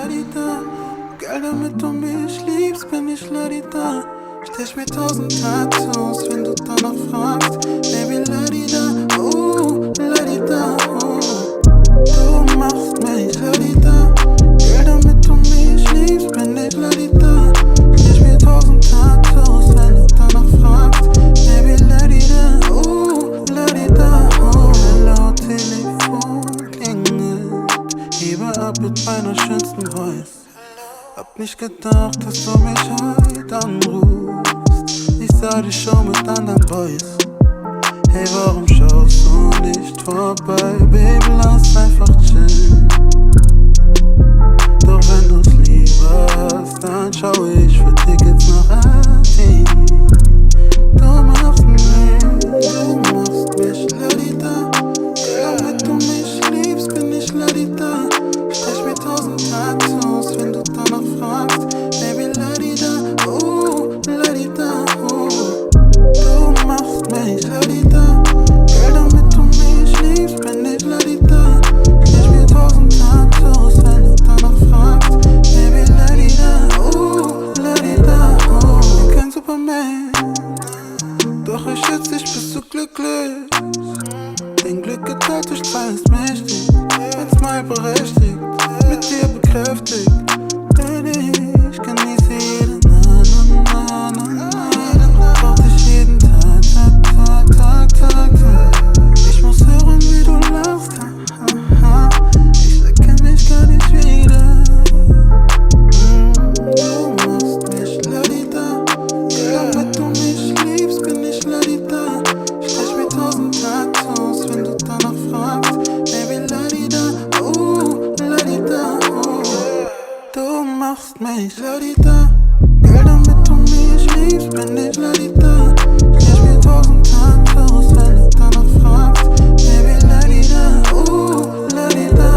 Ladida. Girl, damit du mich liebst, bin ich Ladida. Stech mir 1000 Tattoos, wenn du danach fragst. Baby Ladida, Ladida, Du machst mich Ladida. Girl, damit du mich liebst, bin ich Ladida. Stech mir 1000 Tattoos, wenn du danach fragst. Baby Ladida, Ladida, Hello, Telefon klingelt. Hebe ab mit meiner schönsten Voice. Hab nicht gedacht, dass du mich heute anrufst. Ich sah dich schon mit anderen Boys. Hey, warum schaust du nicht vorbei? Baby, lass einfach chillen. Doch wenn du's lieber hast, dann schau ich für Tickets nach Athen. Du machst mich Ladida. Damit du mich liebst, bin ich Ladida. Stech mir 1000 Tattoos, wenn du danach fragst. Baby Ladida, Ladida, Du machst mich Ladida. Girl, damit du mich liebst, bin ich Ladida. Stech mir 1000 Tattoos, wenn du danach fragst. Baby Ladida, Ladida, Ich bin kein Superman, doch ich schätze dich, bist du glücklich. Den Glück geteilt durch zwei ist mächtig. Wenn's mal berechtigt, mit dir bekräftigt. Baby, ich genieße jede Brauch dich jeden Tag. Ich muss hören, wie du lachst. Ich erkenn mich gar nicht wieder. Du machst mich Ladida. Damit du mich liebst, bin ich Ladida. Stech mir 1000 Tattoos, wenn du danach fragst. Baby Ladida, Ladida, Du machst mich Ladida. Girl, damit du mich liebst, bin ich Ladida. Stech mir 1000 Tattoos, wenn du danach fragst. Baby Ladida, Ladida,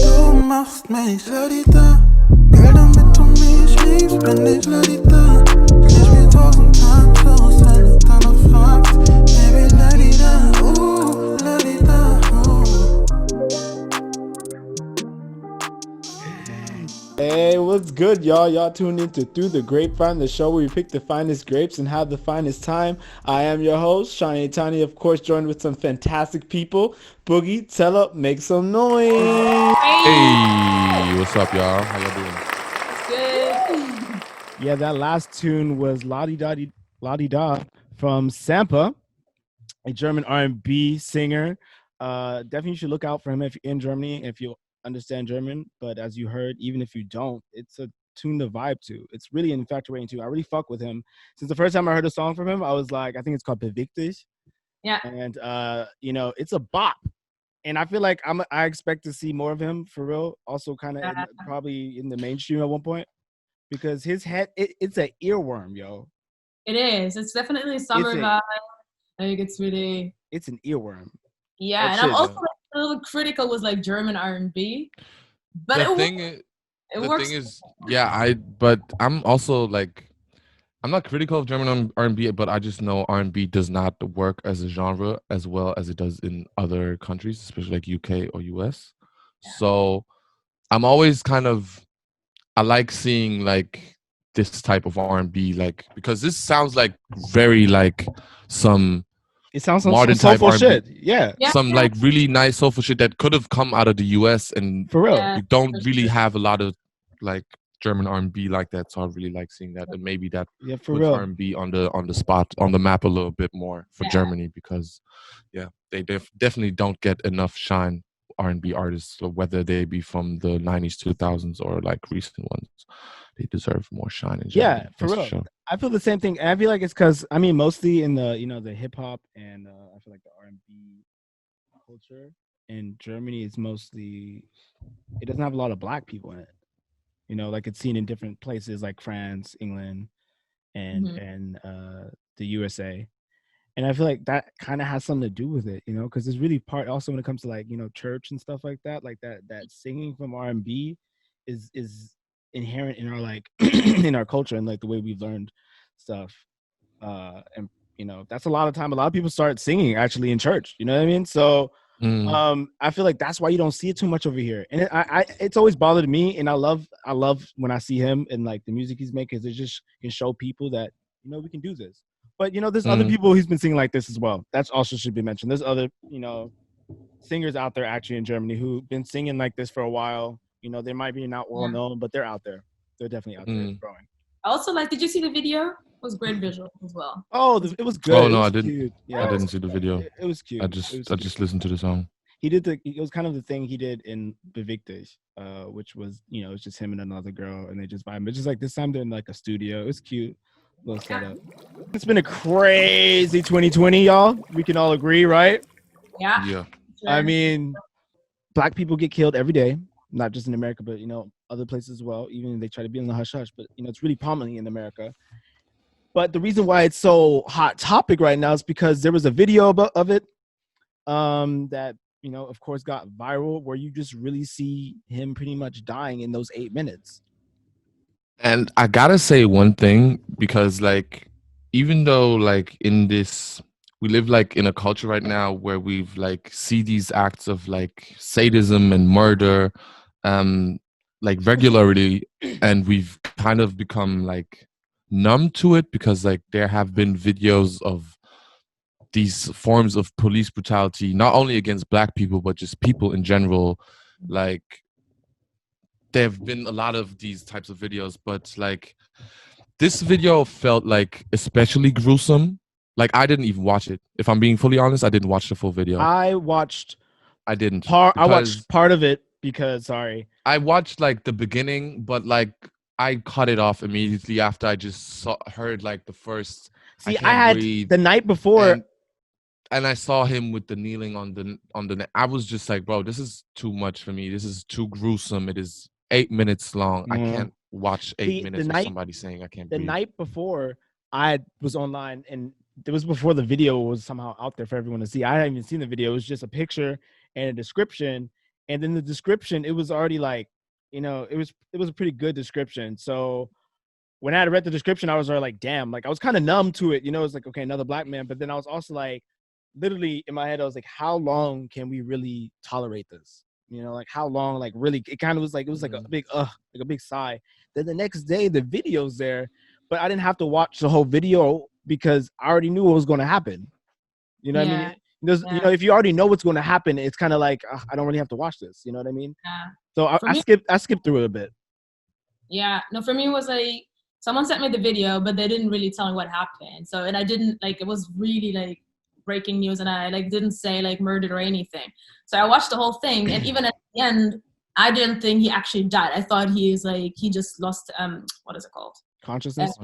Du machst mich Ladida. Girl, damit du mich liebst, bin ich Ladida. Stech mir 1000 Tattoos, wenn du danach fragst. Baby Ladida, Ladida, Hey, what's good, y'all? Y'all tuned into Through the Grapevine, the show where we pick the finest grapes and have the finest time. I am your host, Shani Tani, of course, joined with some fantastic people. Boogie, tell up, make some noise. Hey, what's up, y'all? How y'all doing? Good. Yeah, that last tune was Ladida from Sumpa, a German R&B singer. Definitely you should look out for him if you're in Germany, if you understand German. But as you heard, even if you don't, it's a tune to vibe to. It's really infatuating too. I really fuck with him. Since the first time I heard a song from him, I was like, I think it's called Beweg dich. Yeah. And it's a bop. And I feel like I expect to see more of him for real. Also kind of probably in the mainstream at one point. Because his head, it's an earworm, yo. It is. It's definitely a summer vibe. Like it's an earworm. Yeah, and I'm also like, a little critical with like German R&B, but the thing is, but I'm also like, I'm not critical of German R&B, but I just know R&B does not work as a genre as well as it does in other countries, especially like UK or US. Yeah. So I'm always I like seeing like this type of R&B, like, because this sounds like very like it sounds like modern some soulful shit. Yeah. Some like really nice soulful shit that could have come out of the US, and for real. We don't really have a lot of like German R&B like that, so I really like seeing that, and maybe that puts real R&B on the spot, on the map a little bit more for Germany, because they definitely don't get enough shine, R&B artists, so whether they be from the 90s, 2000s, or like recent ones. They deserve more shine in Germany. Yeah, for real. Sure. I feel the same thing. And I feel like it's because, I mean, mostly in the, the hip hop and I feel like the R&B culture in Germany is mostly, it doesn't have a lot of black people in it. Like it's seen in different places like France, England, and the USA. And I feel like that kind of has something to do with it, because it's really part also when it comes to like, church and stuff like that singing from R&B is inherent in our like in our culture and like the way we've learned stuff, and that's a lot of time a lot of people start singing actually in church, you know what I mean? So I feel like that's why you don't see it too much over here, and it's always bothered me. And I love when I see him and like the music he's making, because it just can show people that we can do this. But there's other people he's been singing like this as well. That's also should be mentioned. There's other singers out there actually in Germany who've been singing like this for a while. They might be not well known, but they're out there. They're definitely out there growing. Also, did you see the video? It was great visual as well. Oh, it was good. Oh no, I didn't. cute. Yeah, I didn't see the video. It was cute. I just listened to the song. He did it was kind of the thing he did in BAMBII, which was it's just him and another girl, and they just vibe. It's just like this time they're in like a studio. It was cute. Little setup. It's been a crazy 2020, y'all. We can all agree, right? Yeah. Yeah. I mean, Black people get killed every day, not just in America, but other places as well. Even if they try to be in the hush hush, but it's really prominently in America. But the reason why it's so hot topic right now is because there was a video of it that of course got viral, where you just really see him pretty much dying in those 8 minutes. And I gotta say one thing, because like, even though like in this, we live like in a culture right now where we've like see these acts of like sadism and murder like regularly, and we've kind of become like numb to it, because like there have been videos of these forms of police brutality, not only against Black people, but just people in general. Like, there have been a lot of these types of videos, but like this video felt like especially gruesome. Like, I didn't even watch it. If I'm being fully honest, I didn't watch the full video. I watched part of it because I watched like the beginning, but like I cut it off immediately after I just heard like the first. See, I had the night before, and I saw him with the kneeling on the. I was just like, bro, this is too much for me. This is too gruesome. It is 8 minutes long. I can't watch 8 minutes of somebody saying I can't breathe. The night before, I was online, and it was before the video was somehow out there for everyone to see. I hadn't even seen the video. It was just a picture and a description. And then the description, it was already like, it was a pretty good description. So when I had read the description, I was already like, damn, like I was kind of numb to it. It's like, okay, another Black man. But then I was also like, literally in my head, I was like, how long can we really tolerate this? Like how long, like really, it kind of was like, it was like a big, like a big sigh. Then the next day, the video's there, but I didn't have to watch the whole video because I already knew what was going to happen. What I mean? If you already know what's going to happen, it's kind of like, I don't really have to watch this. You know what I mean? Yeah. So I skipped through it a bit. Yeah. No, for me, it was like, someone sent me the video, but they didn't really tell me what happened. So, and I didn't, like, it was really like breaking news, and I like didn't say like murdered or anything. So I watched the whole thing, and even at the end, I didn't think he actually died. I thought he just lost, what is it called? Consciousness?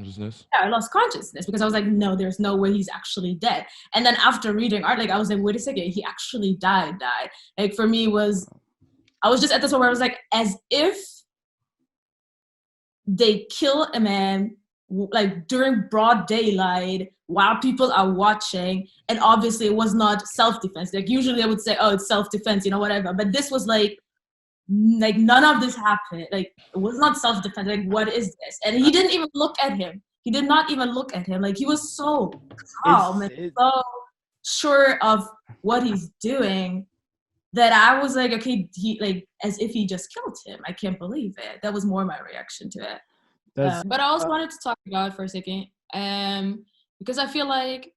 Yeah, I lost consciousness, because I was like, no, there's no way he's actually dead. And then after reading art, like, I was like, wait a second, he actually died. Like, for me, I was just at this point where I was like, as if they kill a man, like, during broad daylight, while people are watching, and obviously it was not self-defense. Like, usually I would say, oh, it's self-defense, whatever. But this was like none of this happened. Like, it was not self-defense. Like, what is this? And he didn't even look at him. He did not even look at him. Like, he was so calm and so sure of what he's doing that I was like, okay, he, like, as if he just killed him. I can't believe it. That was more my reaction to it. But I also wanted to talk about it for a second, because I feel like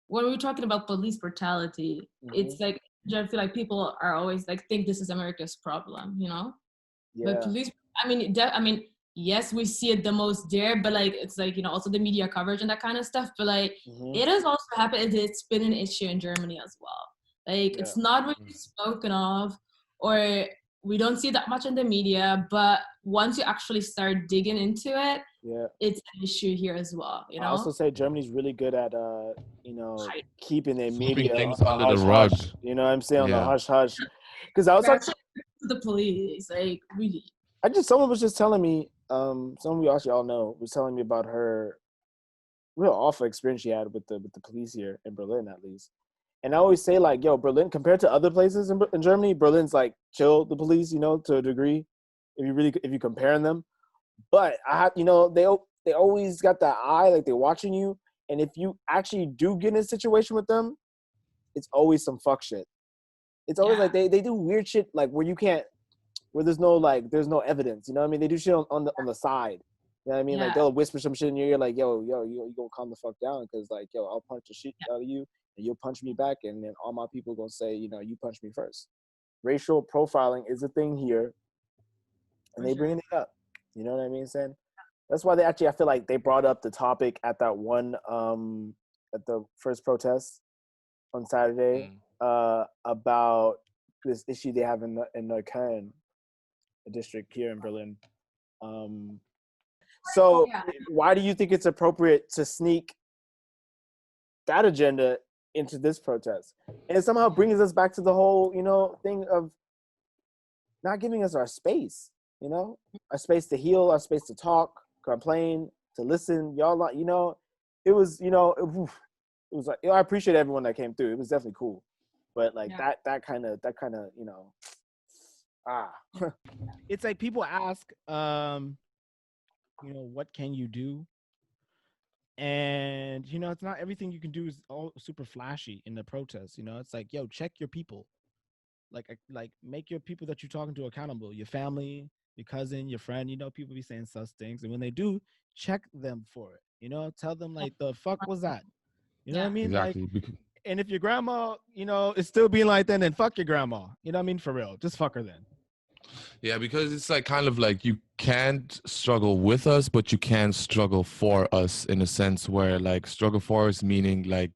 when we're talking about police brutality, it's like, I feel like people are always like, think this is America's problem, Yeah. But police, I mean, yes, we see it the most there, but like, it's like, also the media coverage and that kind of stuff. But like, it has also happened. It's been an issue in Germany as well. Like, it's not really spoken of, or we don't see that much in the media. But once you actually start digging into it, it's an issue here as well. I also say Germany's really good at keeping their media things under the rug. You know what I'm saying? On the hush hush. Because I was talking to the police, like, really. Someone was just telling me, someone we actually all know was telling me about her real awful experience she had with the police here in Berlin, at least. And I always say, like, yo, Berlin, compared to other places in Germany, Berlin's like chill, the police, to a degree, if you comparing them. But they always got that eye, like they're watching you. And if you actually do get in a situation with them, it's always some fuck shit. it's always like they do weird shit like where there's no evidence. You know what I mean? They do shit on the side. You know what I mean? Like they'll whisper some shit in your ear, like yo, you gonna calm the fuck down, because like yo, I'll punch the shit out of you, and you'll punch me back, and then all my people gonna say, you know, you punch me first. Racial profiling is a thing here, and they bringing it up. You know what I mean, Sen? That's why I feel like they brought up the topic at that one at the first protest on Saturday about this issue they have in Neukölln, a district here in Berlin. So why do you think it's appropriate to sneak that agenda into this protest? And it somehow brings us back to the whole, you know, thing of not giving us our space, you know, our space to heal, our space to talk, complain, to listen. Y'all, you know, it was, you know, it was like, you know, I appreciate everyone that came through. It was definitely cool. But like that kind of, you know, It's like people ask, you know, what can you do? And, you know, it's not everything you can do is all super flashy in the protest. You know, it's like, yo, check your people. Like make your people that you're talking to accountable. Your family, your cousin, your friend, you know, people be saying sus things. And when they do, check them for it. You know, tell them like, the fuck was that? You know what I mean? Exactly. Like, and if your grandma, you know, is still being like that, then fuck your grandma. You know what I mean? For real. Just fuck her then. Yeah, because it's like kind of like you can't struggle with us, but you can struggle for us in a sense where like struggle for us meaning like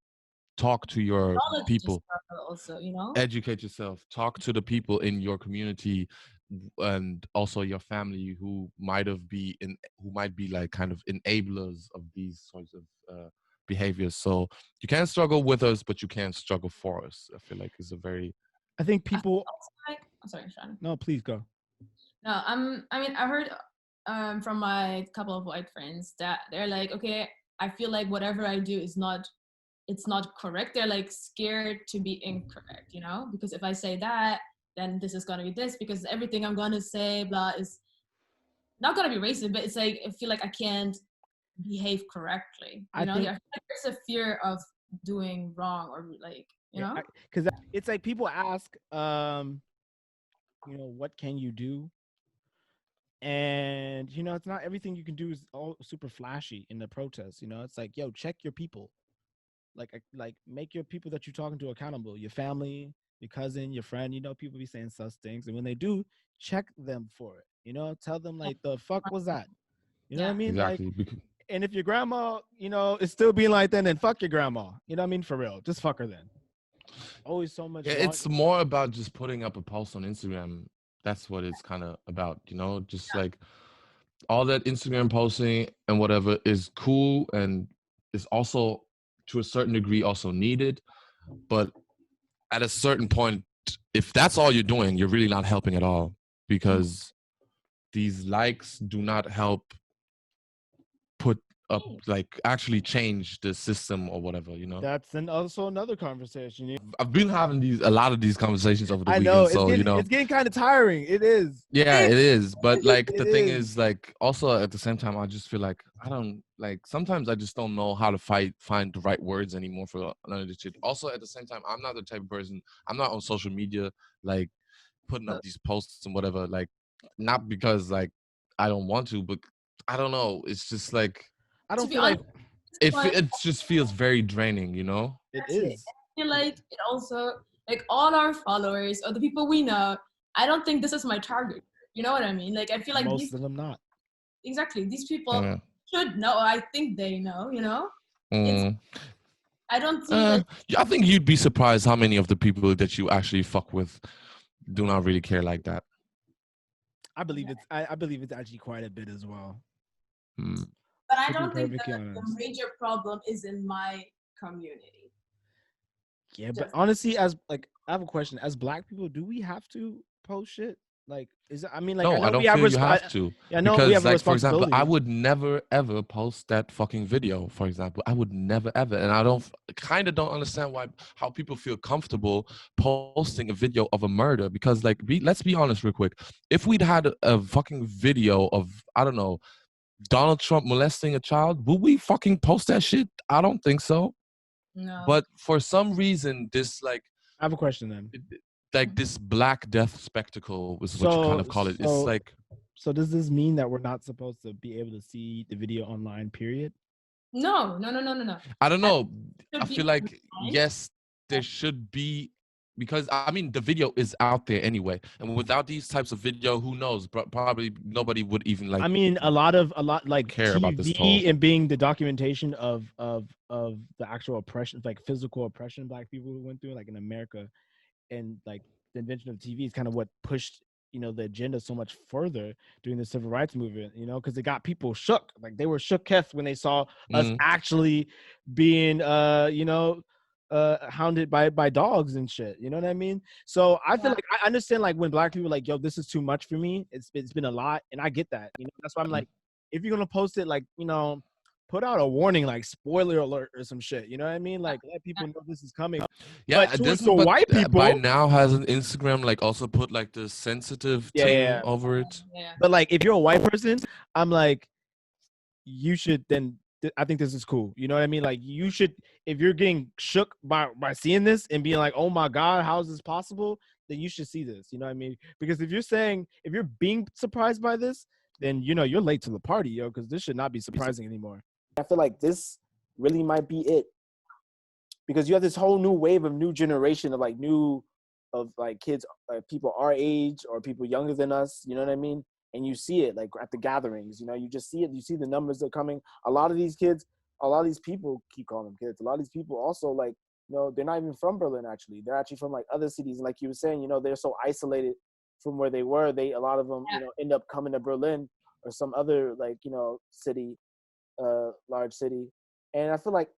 talk to your people, also, you know, educate yourself, talk to the people in your community and also your family who might be like kind of enablers of these sorts of behaviors. So you can't struggle with us, but you can struggle for us. I feel like it's a very. I think people. I'm sorry, Sean. No, please go. No, I mean, I heard from my couple of white friends that they're like, okay, I feel like whatever I do is not, it's not correct. They're like scared to be incorrect, you know, because if I say that, then this is gonna be this, because everything I'm gonna say, blah, is not gonna be racist, but it's like I feel like I can't behave correctly. You know, I feel like there's a fear of doing wrong or like, you know, because it's like people ask, you know, what can you do? And, you know, it's not everything you can do is all super flashy in the protest. You know, it's like, yo, check your people. Like make your people that you're talking to accountable. Your family, your cousin, your friend, you know, people be saying sus things. And when they do, check them for it. You know, tell them like, the fuck was that? You know what I mean? Exactly. Like, and if your grandma, you know, is still being like that, then fuck your grandma. You know what I mean? For real. Just fuck her then. Always so much. Yeah, it's more about just putting up a post on Instagram. That's what it's kind of about, you know, just like all that Instagram posting and whatever is cool and is also to a certain degree also needed. But at a certain point, if that's all you're doing, you're really not helping at all, because these likes do not help put up, like actually change the system or whatever, you know. That's also another conversation. I've been having a lot of these conversations over the weekend. know, so you know, it's getting kind of tiring. It is. Yeah, it is. But like the thing is, like also at the same time, I just feel like I don't like. Sometimes I just don't know how to find the right words anymore for none of this shit. Also at the same time, I'm not the type of person. I'm not on social media like putting up these posts and whatever. Like not because like I don't want to, but I don't know. It's just like I don't feel like it just feels very draining, you know? It is. I feel like it also, like all our followers or the people we know, I don't think this is my target. You know what I mean? Like I feel like most of them not. Exactly. These people should know. I think they know, you know? I don't see that. I think you'd be surprised how many of the people that you actually fuck with do not really care like that. I believe I believe it's actually quite a bit as well. But I don't think the major problem is in my community. Yeah, but honestly, as like I have a question. As Black people, do we have to post shit? Like, is it, I mean, like, no, I don't feel you have to. Yeah, no, because, we have like, for example, I would never ever post that fucking video. For example, I would never ever, and I don't understand how people feel comfortable posting a video of a murder. Because, like, let's be honest, real quick. If we'd had a fucking video of, I don't know, Donald Trump molesting a child, would we fucking post that shit? I don't think so. No. But for some reason, this like. I have a question then. like this Black Death spectacle is what you kind of call it. It's like. So does this mean that we're not supposed to be able to see the video online? Period. No. I don't know. I feel like yes, there should be. Because I mean, the video is out there anyway, and without these types of video, who knows? Probably nobody would even like. I mean, a lot like care TV about this toll. and being the documentation of the actual oppression, like physical oppression Black people went through, like in America, and like the invention of TV is kind of what pushed the agenda so much further during the civil rights movement. Because it got people shook, like they were shooketh when they saw us actually being hounded by dogs and shit. You know what I mean? So I feel like I understand like when Black people are like, yo, this is too much for me. It's been a lot, and I get that. That's why I'm like, if you're gonna post it, like put out a warning, like spoiler alert or some shit. You know what I mean? Like let people know this is coming. Yeah, but white people by now has an Instagram like also put like the sensitive thing over it. Yeah. But like if you're a white person, I'm like, you should then. I think this is cool. You know what I mean? Like you should, if you're getting shook by seeing this and being like, oh my God, how is this possible? Then you should see this. You know what I mean? Because if you're being surprised by this, then you're late to the party, yo, because this should not be surprising anymore. I feel like this really might be it. Because you have this whole new wave of new generation of kids, people our age or people younger than us, you know what I mean? And you see it like at the gatherings, you just see it. You see the numbers that are coming. A lot of these kids, a lot of these people, keep calling them kids. A lot of these people also like, they're not even from Berlin. Actually, they're actually from like other cities. And like you were saying, they're so isolated from where they were. A lot of them, end up coming to Berlin or some other like city, large city. And I feel like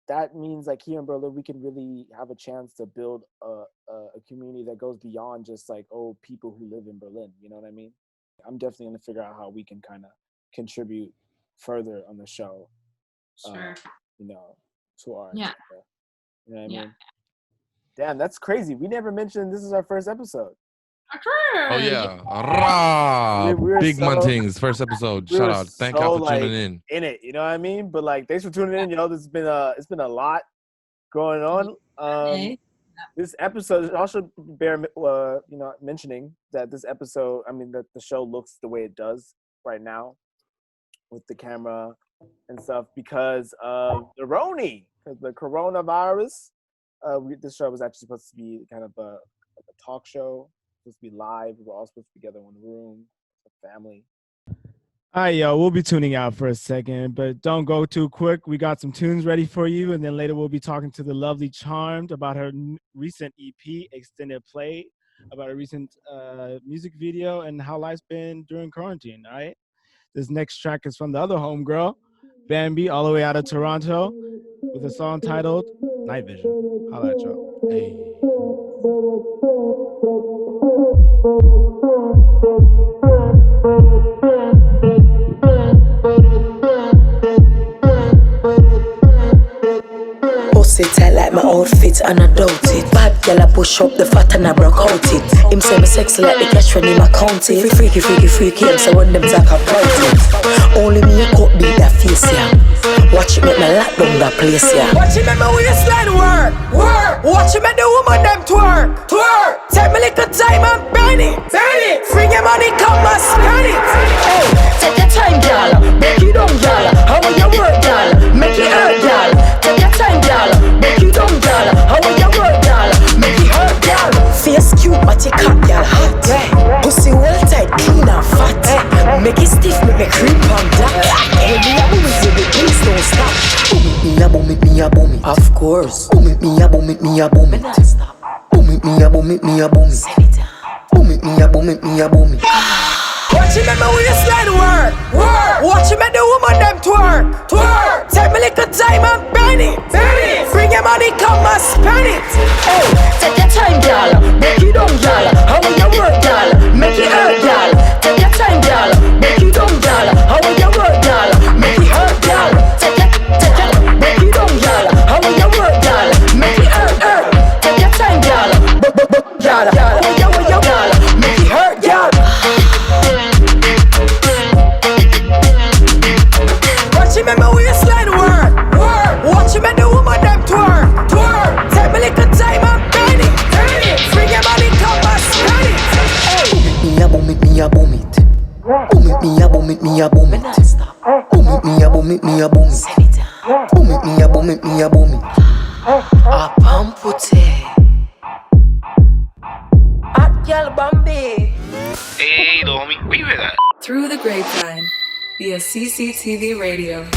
that means like here in Berlin, we can really have a chance to build a community that goes beyond just like, people who live in Berlin. You know what I mean? I'm definitely going to figure out how we can kind of contribute further on the show. Sure. To our, yeah. You know what I mean? Damn, that's crazy. We never mentioned this is our first episode. Oh yeah, Rah! Big Muntings, first episode. Shout out, thank y'all for tuning in it. You know what I mean? But like, thanks for tuning in. This has been it's been a lot going on. This episode also bear mentioning that this episode, that the show looks the way it does right now with the camera and stuff because of the coronavirus. This show was actually supposed to be kind of a talk show. Supposed to be live. We were all supposed to be together in one room, a family. All right, yo, we'll be tuning out for a second, but don't go too quick. We got some tunes ready for you, and then later we'll be talking to the lovely Charmed about her recent EP, Extended Play, about a recent music video, and how life's been during quarantine, all right? This next track is from the other homegirl, BAMBII, all the way out of Toronto, with a song titled Night Vision. Holla at y'all. Hey. Pussy tight like my outfit and I doubt it. Bad girl I push up the fat and I broke out it. Him say me sexy like the cash when him account it. Freaky, him say when them talk about it. Only me a cut beat that face yeah. Watch it make me lock down that place yeah. Watch it make me waistline work. Watch it make the woman them twerk. Take me little time and burn it. Bring your money come and spend it. Hey, take your time girl. Break it down girl. How will you work girl? Make it hurt girl. Take your time girl. Break it down girl. How will you work girl? Make it hurt girl. Face cute but you cut girl hot. Pussy well tight, clean and fat. Make it stiff, make me creep on that. When me a boom it, the things don't stop. Boom it, of course. Boom it, me a boom it. Boom it, me a boom it. Watch it make me waistline work. Watch it make the woman them twerk. Take me little time and burn it. Bring your money come and spend it. Hey, take your time girl. Break it down girl. How will you work girl? Make it hurt girl. Take your time girl. Break it down girl. How will you work girl? Make it hurt girl. Take it. Break it down girl. How will you work girl? Make it hurt. Take your time girl. Girl. How will you work girl? Make it hurt girl. Watch it make my waistline work. Watch it make the woman them twerk. Take me little time and burn it. girl BAMBII. Hey, little homie, where you hear that? Through the Grapevine, via CCTV radio.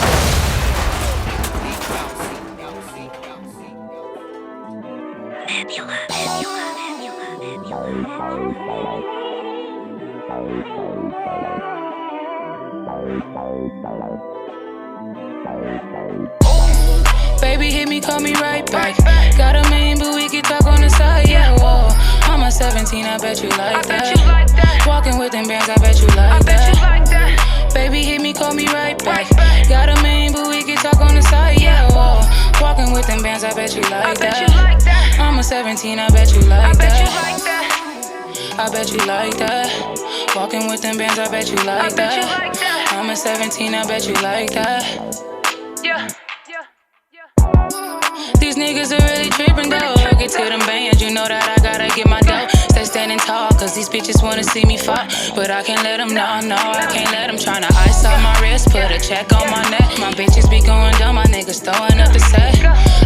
Baby, hit me, call me right back. Got a million, but we can talk on the side, yeah, whoa. I'm a 17, I bet you like that. Walking with them bands, I bet you like that. Baby, hit me, call me right back. Got a million, but we can talk on the side, yeah, whoa. Walking with them bands, I bet you like that. I'm a 17, I bet you like that. I bet you like that. Walking with them bands, I bet you like that. I'm a 17, I bet you like that. Yeah. These niggas are really trippin' though. Get to them bands, you know that I gotta get my dough. Stay standing tall, cause these bitches wanna see me fall. But I can't let them know, no, I can't let them. Tryna ice out my wrist, put a check on my neck. My bitches be going dumb, my niggas throwing up the set.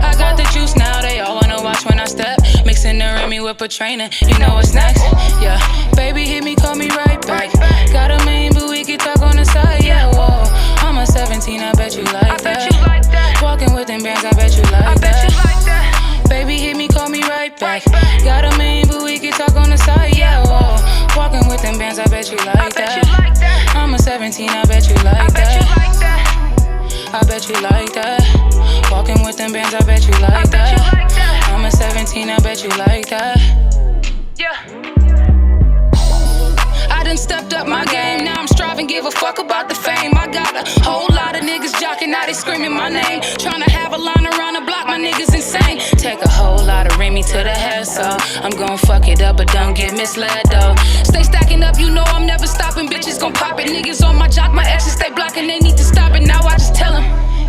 I got the juice now, they all wanna watch when I step. Mixing the Remy with a trainer, you know what's next. Yeah, baby hit me, call me right back. Got a million, but we can talk on the side, yeah, whoa. I'm a 17, I bet you like that. Walking with them bands, I bet you like that. Baby hit me, call me right back. Got a million, but we can talk on the side, yeah, whoa. Walking with them bands, I bet you like that. I'm a 17, I bet you like that. I bet you like that. Walking with them bands, I bet you like that. I'm a 17, I bet you like that. Yeah. I done stepped up my game, now I'm striving, give a fuck about the fame. I got a whole lot of niggas jocking, now they screaming my name. Tryna have a line around the block, my niggas insane. Take a whole lot of Remy to the head, so I'm gon' fuck it up, but don't get misled though. Stay stacking up, you know I'm never stopping. Bitches gon' pop it, niggas on my jock, my exes stay blocking, they need to stop it. Now I just tell them,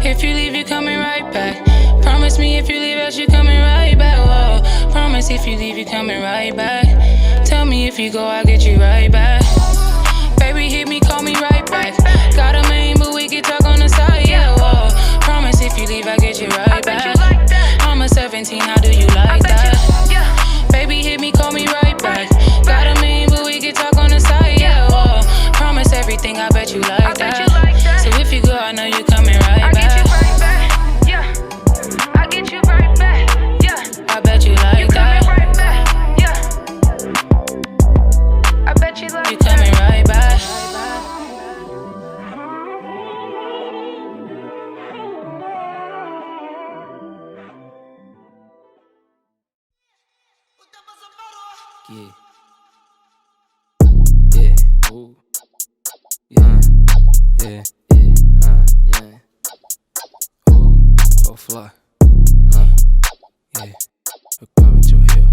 if you leave, you coming right back. Promise me if you leave us, you coming right back. Whoa. Promise if you leave, you coming right back. Tell me if you go, I'll get you right back. Baby, hit me, call me right back. Got a million, but we can talk on the side, yeah, whoa. Promise if you leave, I'll get you right back. I'm a 17, how do you like that? Baby, hit me, call me right back. Got a million, but we can talk on the side, yeah, whoa. Promise everything, I bet you like that. So if you go, I know you coming right back. I get you right back, yeah. I bet you like that. I bet you like you coming right back. Yeah. Yeah. Ooh. Yeah. Yeah. Yeah. Yeah. Ooh. So fly. Yeah. We're coming to here.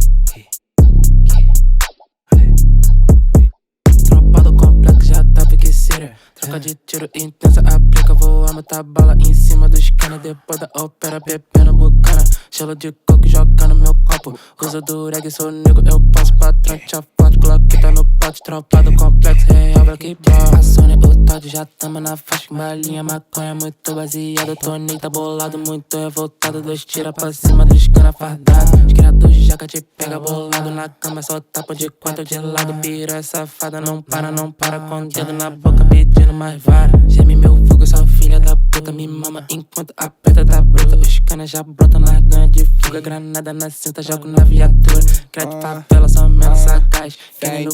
Tropa do complexo já tá enriquecida. Troca de tiro intensa, aplica, voa, matar bala em cima dos canos. Depois da ópera, bebendo bucana. Gelo de coco, joga no meu copo. Usa do reggae, sou nego, eu passo pra trás. Tira foto, coloqueta no pote. Tropa do complexo, real, BlakkClout. A Sony, o Tody, já tamo na faixa. Balinha, maconha, muito baseado. Tony tá bolado, muito revoltado. Dois tira pra cima dos cana fardado. Os criadores de jaca te pega bolado. Na cama só tapa de quatro de lado. Pira é safada, não para. Com o dedo na boca pedindo mais vara. Geme meu fogo, sua filha da puta. Me mama enquanto a preta tá bruta. Os canas já brotam na ganha de fuga. Granada na cinta, jogo na viatura. Crédito favela, só menos sagaz. Tem no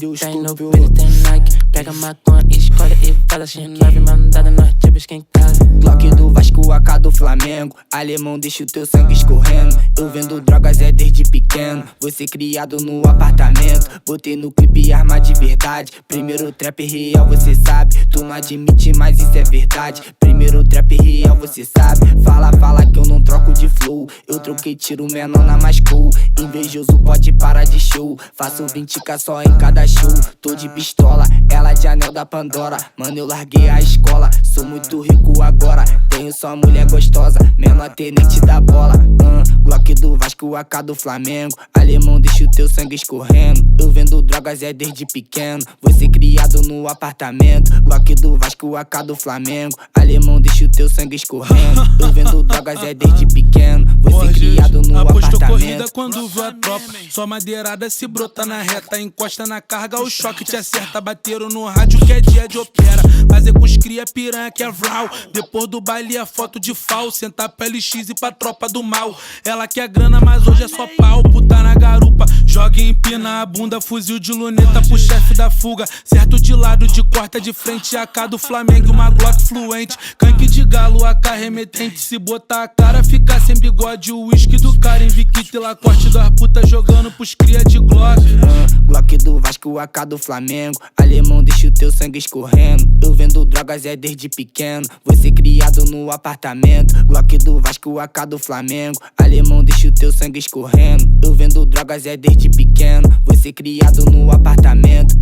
peito, tem Nike. Pega maconha, escolhe e faz a X9 mandada nós tibos que em casa. Glock do Vasco, AK do Flamengo. Alemão, deixa o teu sangue escorrendo. Eu vendo drogas desde pequeno. Você criado no apartamento. Botei no clipe arma de verdade. Primeiro trap real, você sabe. Tu não admite, mas isso é verdade. Primeiro trap real, você sabe. Fala que eu não troco de flow. Eu troquei tiro menor na mais cool. Invejoso pode parar de show. Faço 20k só em cada show. Tô de pistola, ela de anel da Pandora. Mano, eu larguei a escola. Sou muito rico agora. Tenho só mulher gostosa. Menor tenente da bola. Glock do Vasco, AK do Flamengo. Alemão, deixa o teu sangue escorrendo. Eu vendo drogas é desde pequeno. Você criado no apartamento. Bloque do Vasco, AK do Flamengo. Alemão, deixa o teu sangue escorrendo. Eu vendo drogas é desde pequeno. Você Borges, criado no apostou apartamento. corrida quando viu a tropa. Só madeirada se brota na reta. Encosta na carga, o choque te acerta. Bateram no rádio que é dia de opera. Fazer com os cria piranha que é vral. Depois do baile é foto de fal. Sentar pra LX e pra tropa do mal. Ela quer grana, mas hoje é só pau. Puta na garupa, joga e empina a bunda. Fuzil de luneta pro chefe da fuga. Certo de lado, de corta de frente. AK do Flamengo, uma Glock fluente. Canque de galo, AK remetente. Se botar a cara, fica sem bigode. O uísque do cara, Invicta e Lacoste. Das putas jogando pros cria de Glock. Glock do Vasco, AK do Flamengo. Alemão, deixa o teu sangue escorrendo. Eu vendo drogas é desde pequeno. Você criado no apartamento. Glock do Vasco, AK do Flamengo. Alemão, deixa o teu sangue escorrendo. Eu vendo drogas é desde pequeno. Você criado no apartamento.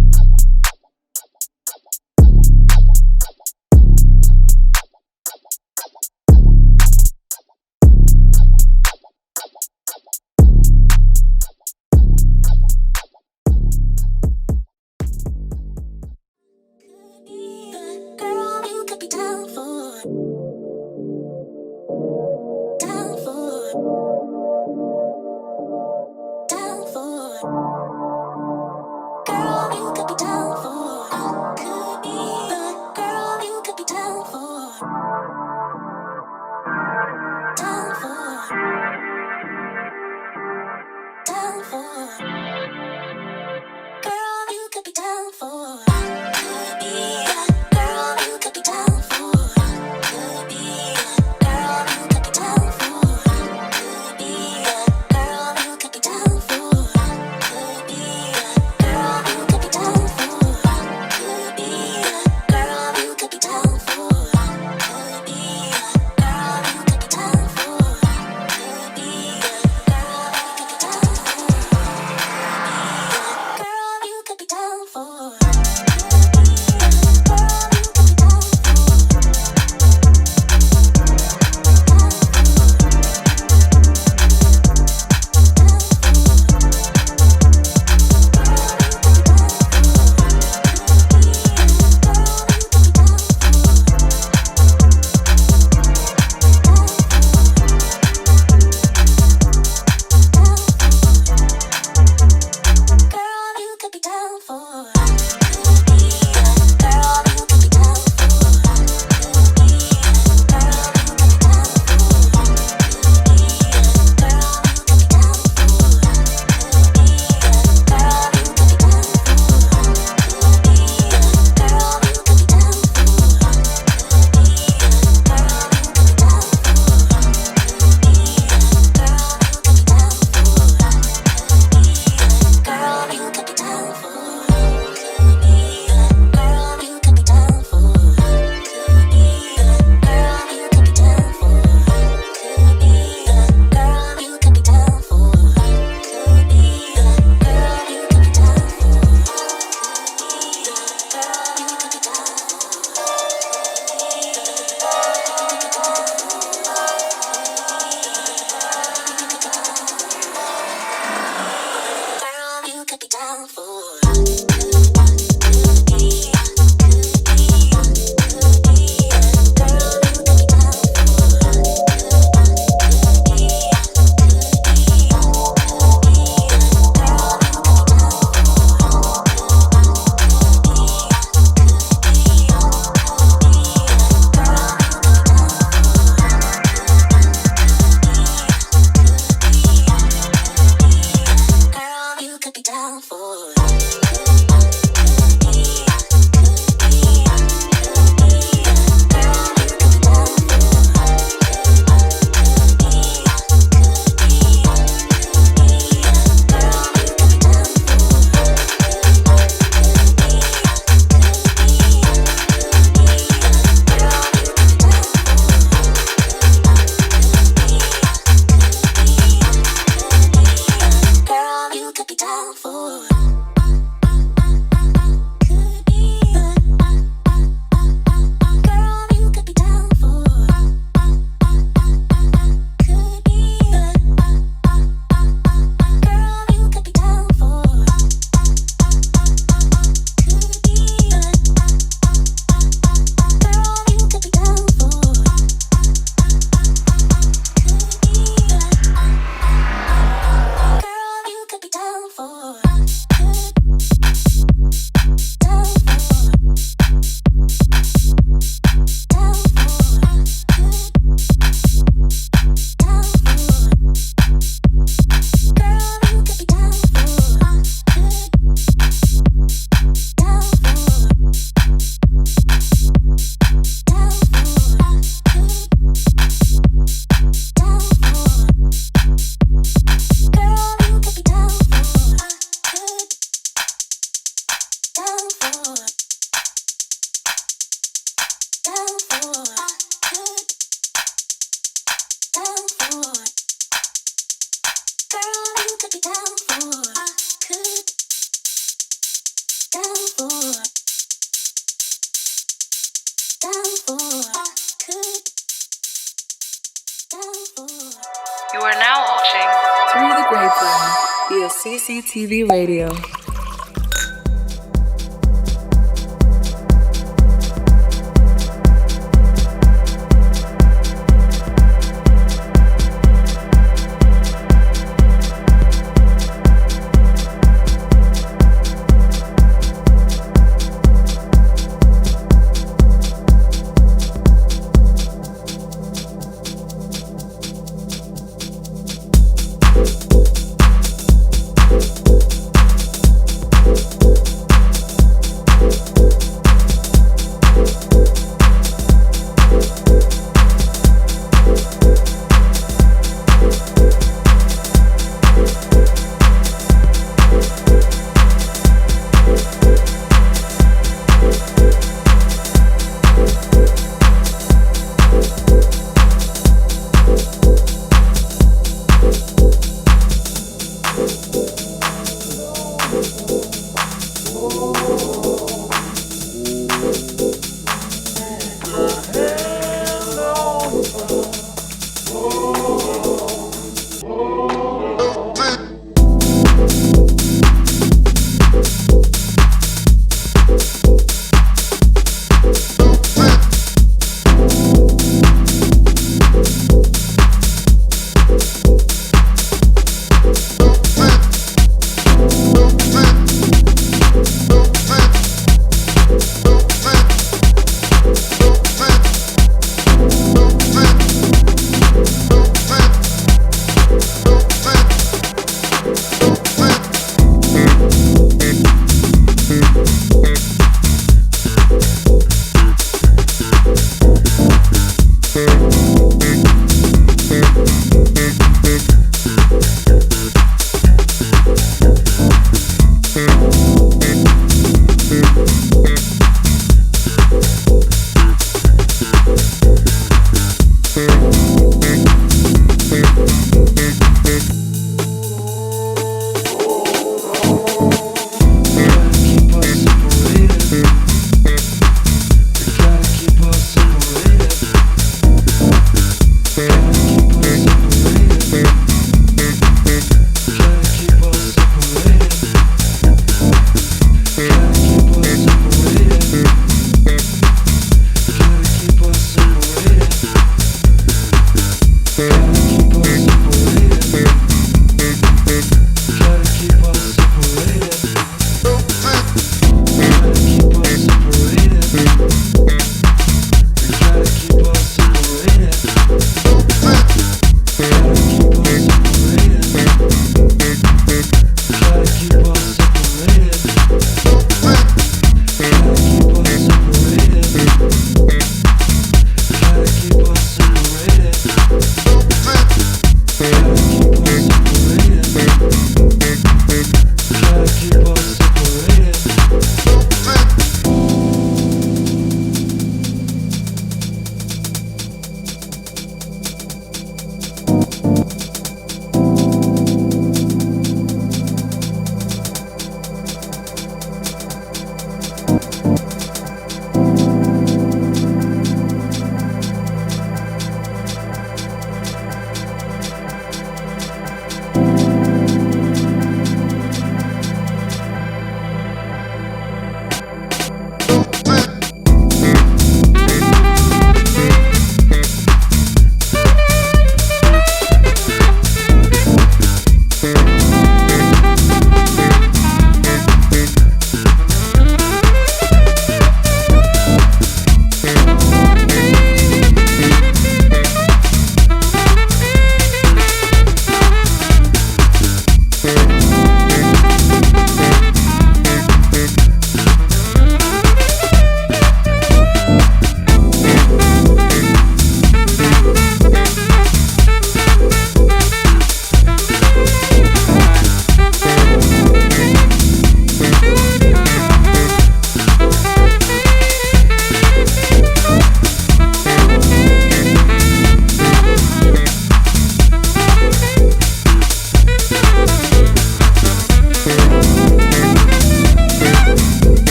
You are now watching Through the Grapevine via CCTV Radio.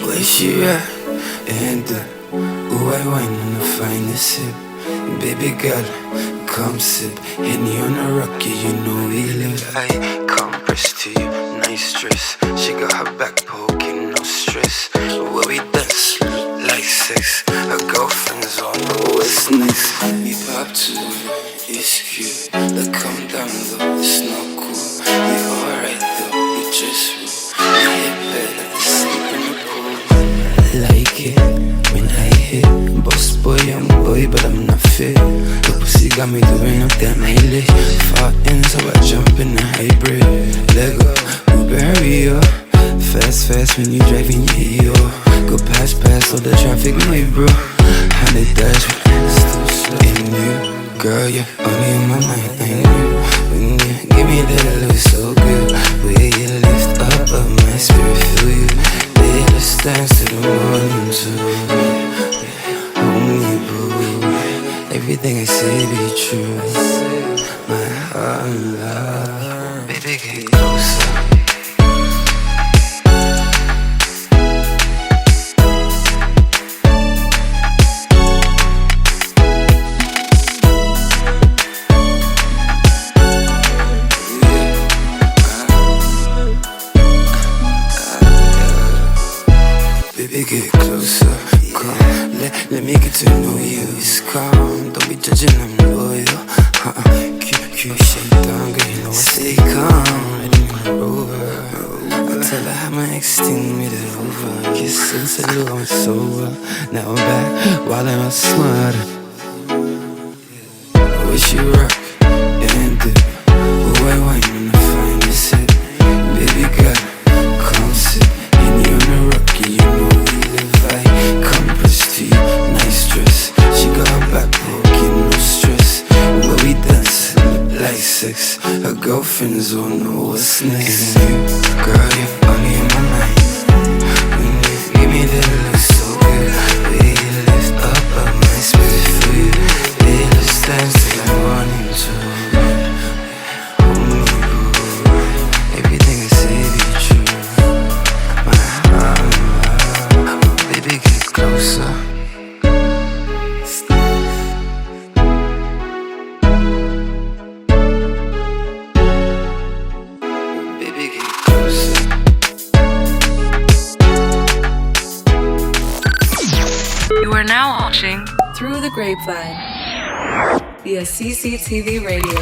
Where she at? And white wine on the finest sip. Baby girl, come sip. Henny on a rocky, you know we live. I come press to you, nice dress. She got her back poking, no stress. Where we dance, like sex. Her girlfriend's on, oh what's next? We pop to it's cute. But come down though, it's not cool. We alright though, we just rude. We hit better than sleep in the pool. Like it when I hit. Boss boy, young boy, but I'm not fit. The pussy got me doing up that mileage. Far in, so I jump in the hybrid. Lego, Uber, hurry up. Fast, fast when you driving your EO. Go past, all the traffic, my bro. 100 dash, still slow. In you, girl, you're only in my mind. I knew when you give me that look so good. Way you lift up my spirit, feel you. Let's dance to the morning too. Only boo, everything I say be true. My heart and love, baby get closer. Baby, get closer, come, let me get to know you. It's calm, don't be judging, I'm loyal. Cute, shake down, girl, you know I stay calm. Ready to roll over. I tell her how my ex thing made it over. Kiss and salute, I'm sober. Now I'm back, while I'm smart. Wish you rock, and dip. White wine on the finest sip. Baby girl, come sit. And you're on a rocky, you know we live right. Come press to you, nice dress. She got her back poking, no stress. Where we dance, like sex. Her girlfriends won't know what's next. And you, girl, you're only in my mind. When you give me that look so good. Way you lift up my spirit for you. Hey, let's dance till the morning too. Only you, everything I say be true. My heart, baby, get closer. Baby, get closer. You are now watching Through the Grapevine via CCTV Radio.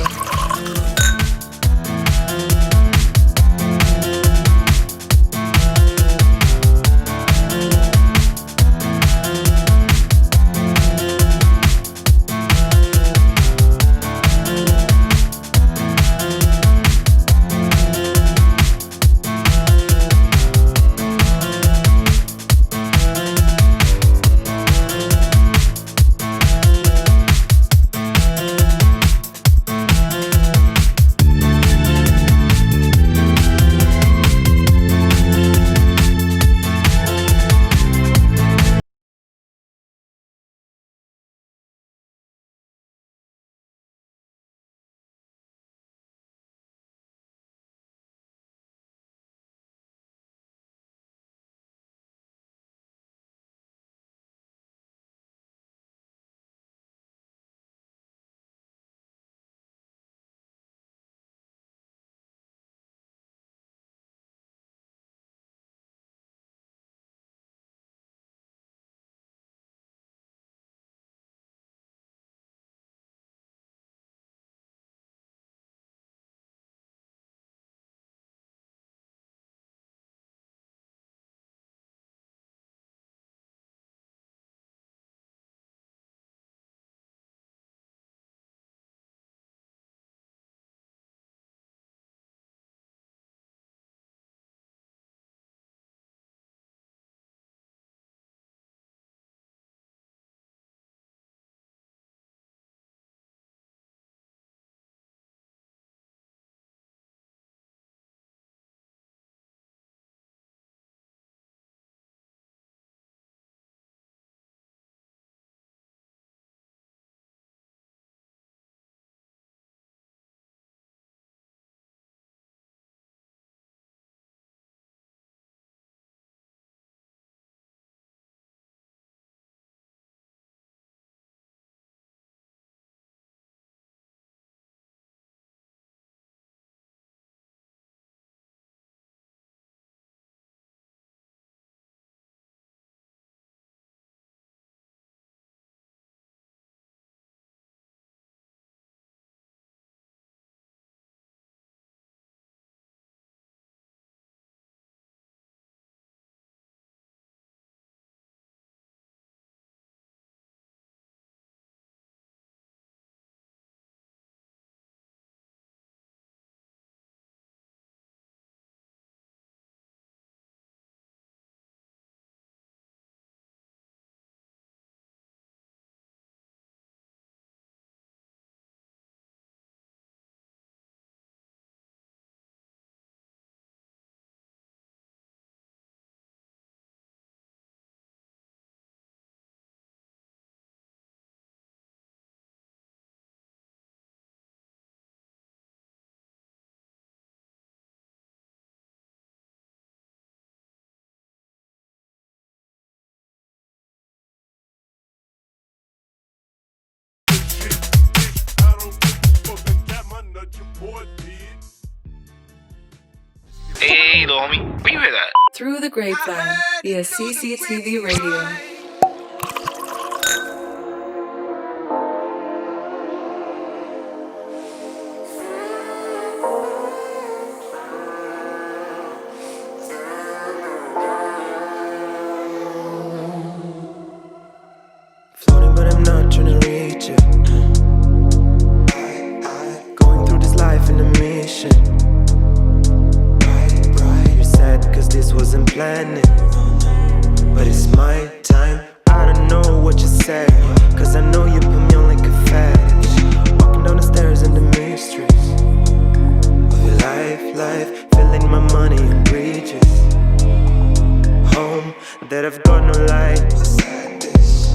Hey, little homie, where you hear that? Through the Grapevine via CCTV Radio. Floating, but I'm not trying to reach you. Going through this life in a mission. You're sad cause this wasn't planning, but it's my time. I don't know what you said, cause I know you put me on like a fetish. Walking down the stairs in the mysteries of your life, filling my money in breaches. Home that I've got no light,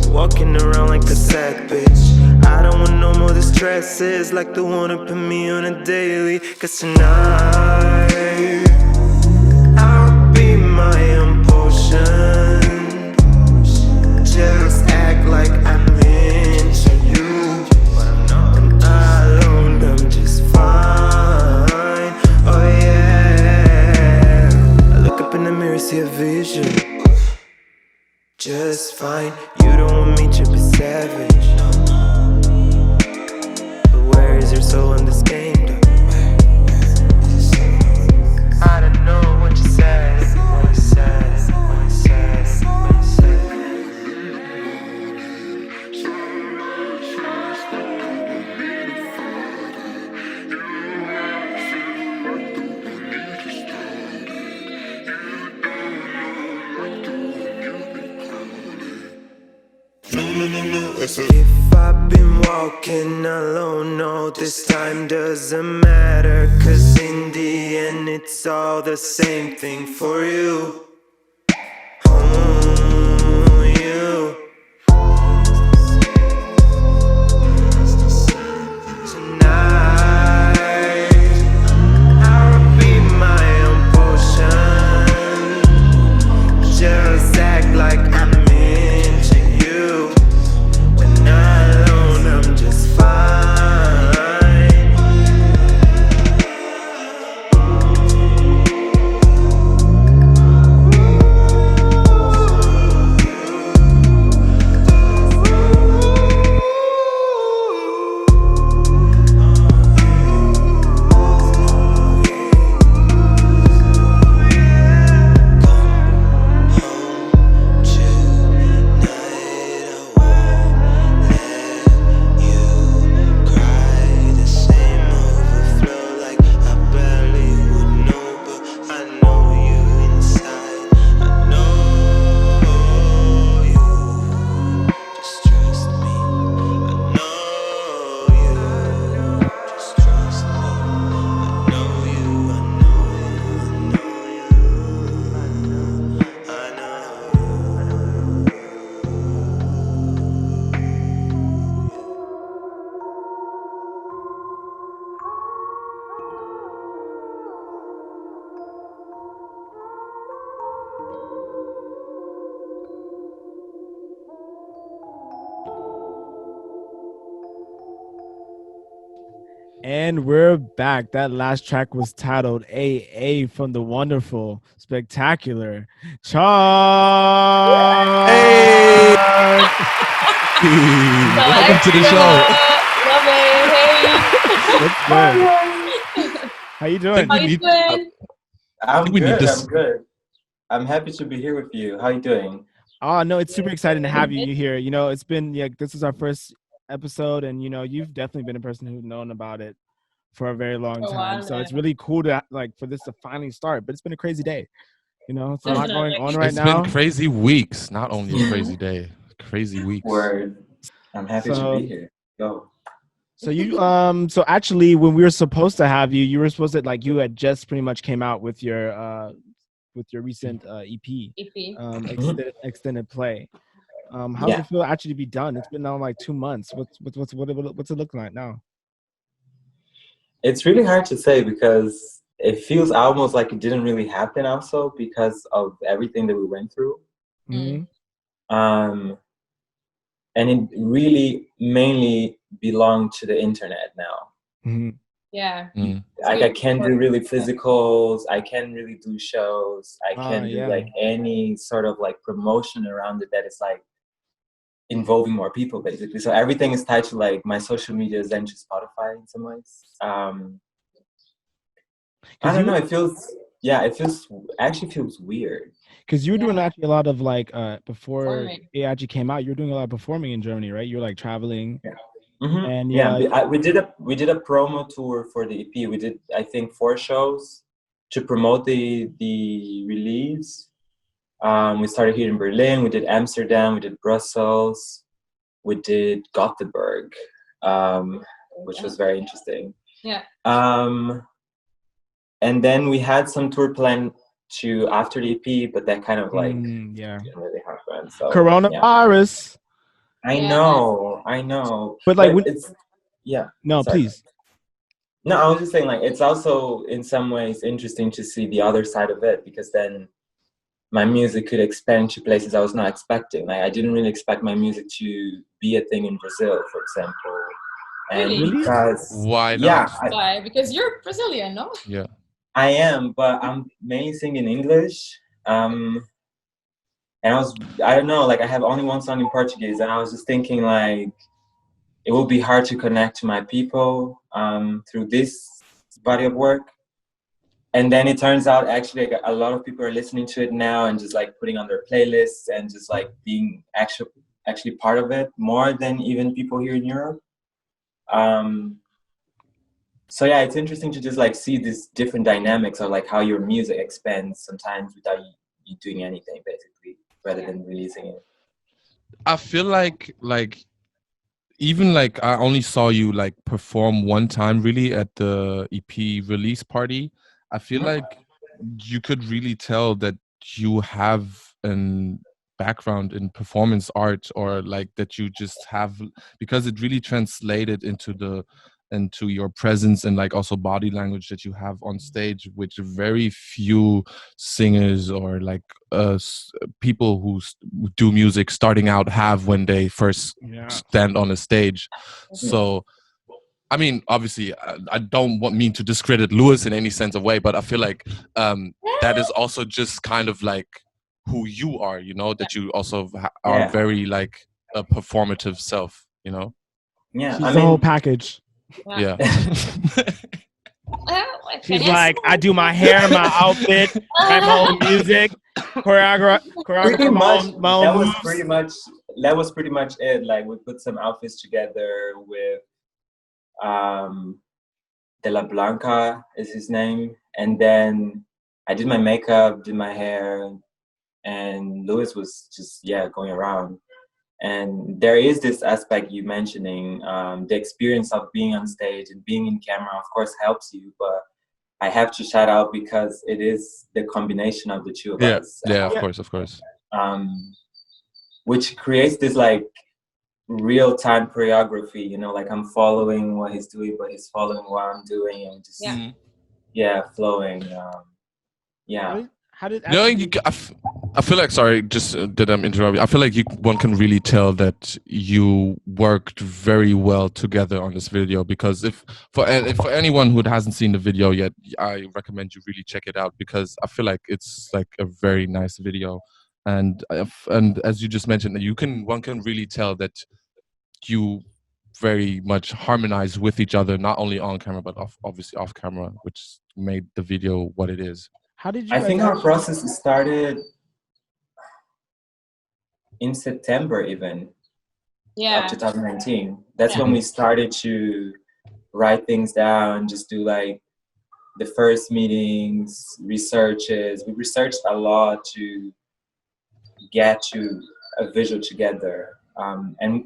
walking around like a sad bitch. I don't want no more distresses like the one that put me on a daily. Cause tonight I'll be my own potion. Just act like I'm into you, and alone I'm just fine. Oh yeah, I look up in the mirror, see a vision. Just fine, you don't want me to be savage. But where is your soul in this game, though? I don't know what you said, when you said it, when you said it, when you said it. If I've been walking alone, no, this time doesn't matter. Cause in the end it's all the same thing for you. Oh, you. Tonight I'll be my own potion. Just act like I'm into you. When alone I'm just fine. And we're back. That last track was titled AA from the wonderful, spectacular Charles. Hey! Welcome to the show. Love it. Hey. What's good? How you doing? How you doing? I'm good. I'm good. I'm happy to be here with you. How you doing? Oh no, it's super exciting to have you here. You know, it's been this is our first episode, and you know, you've definitely been a person who's known about it for a very long time. So it's really cool to for this to finally start. But it's been a crazy day. You know, it's a lot going on right now. It's been crazy weeks, not only a crazy day. Crazy weeks. Word. I'm happy to be here. Go. So you so actually when we were supposed to have you, you were supposed to you had just pretty much came out with your recent EP. Extended play. How does it feel actually to be done? It's been now like 2 months. What's it looking like now? It's really hard to say because it feels almost like it didn't really happen also because of everything that we went through. Mm-hmm. And it really mainly belonged to the internet now. Mm-hmm. Yeah. Like I can't do really physicals. I can't really do shows. I can't do like any sort of like promotion around it that is like involving more people, basically. So everything is tied to like my social media is then to Spotify in some ways. I don't know. It actually feels weird. Because you were doing actually a lot of like before it actually came out, you were doing a lot of performing in Germany, right? You were like traveling. Yeah. And we did a promo tour for the EP. We did, I think, 4 shows to promote the release. We started here in Berlin. We did Amsterdam. We did Brussels. We did Gothenburg, which was very interesting. Yeah. And then we had some tour plan to after the EP, but that kind of like didn't really happen. So coronavirus. I know. But like, it's No, sorry. please. No, I was just saying, like, it's also in some ways interesting to see the other side of it, because then my music could expand to places I was not expecting. Like, I didn't really expect my music to be a thing in Brazil, for example. And Really? because why not? Why? Because you're Brazilian, no? Yeah. I am, but I'm mainly singing English. And I don't know, like I have only one song in Portuguese, and I was just thinking like, it will be hard to connect to my people through this body of work. And then it turns out actually like, a lot of people are listening to it now and just like putting on their playlists and just like being actually part of it more than even people here in Europe. So yeah, it's interesting to just like see these different dynamics of like how your music expands sometimes without you doing anything, basically, rather than releasing it. I feel like even like I only saw you like perform one time really at the EP release party. I feel like you could really tell that you have an background in performance art, or like that you just have, because it really translated into your presence and like also body language that you have on stage, which very few singers or like people who do music starting out have when they first stand on a stage. So I mean, obviously, I don't mean to discredit Lewis in any sense of way, but I feel like that is also just kind of like who you are, you know, that you also are very like a performative self, you know? Yeah, she's the whole package. Yeah. She's like, I do my hair, my outfit, write my own music, choreograph my own that moves. was pretty much it. Like we put some outfits together with De La Blanca is his name, and then I did my makeup, did my hair, and Lewis was just going around. And there is this aspect you mentioning, the experience of being on stage and being in camera, of course, helps you. But I have to shout out because it is the combination of the two of us. Yeah, of course. Which creates this like real-time choreography, you know, like I'm following what he's doing, but he's following what I'm doing, and just flowing. How did I feel like, sorry, just did I interrupt you? I feel like one can really tell that you worked very well together on this video, because if for anyone who hasn't seen the video yet, I recommend you really check it out, because I feel like it's like a very nice video, and as you just mentioned, one can really tell that you very much harmonize with each other, not only on camera but obviously off camera, which made the video what it is. How did you? I think our process started in September even. Of 2019. That's when we started to write things down, just do like the first meetings, researches. We researched a lot to get to a visual together, and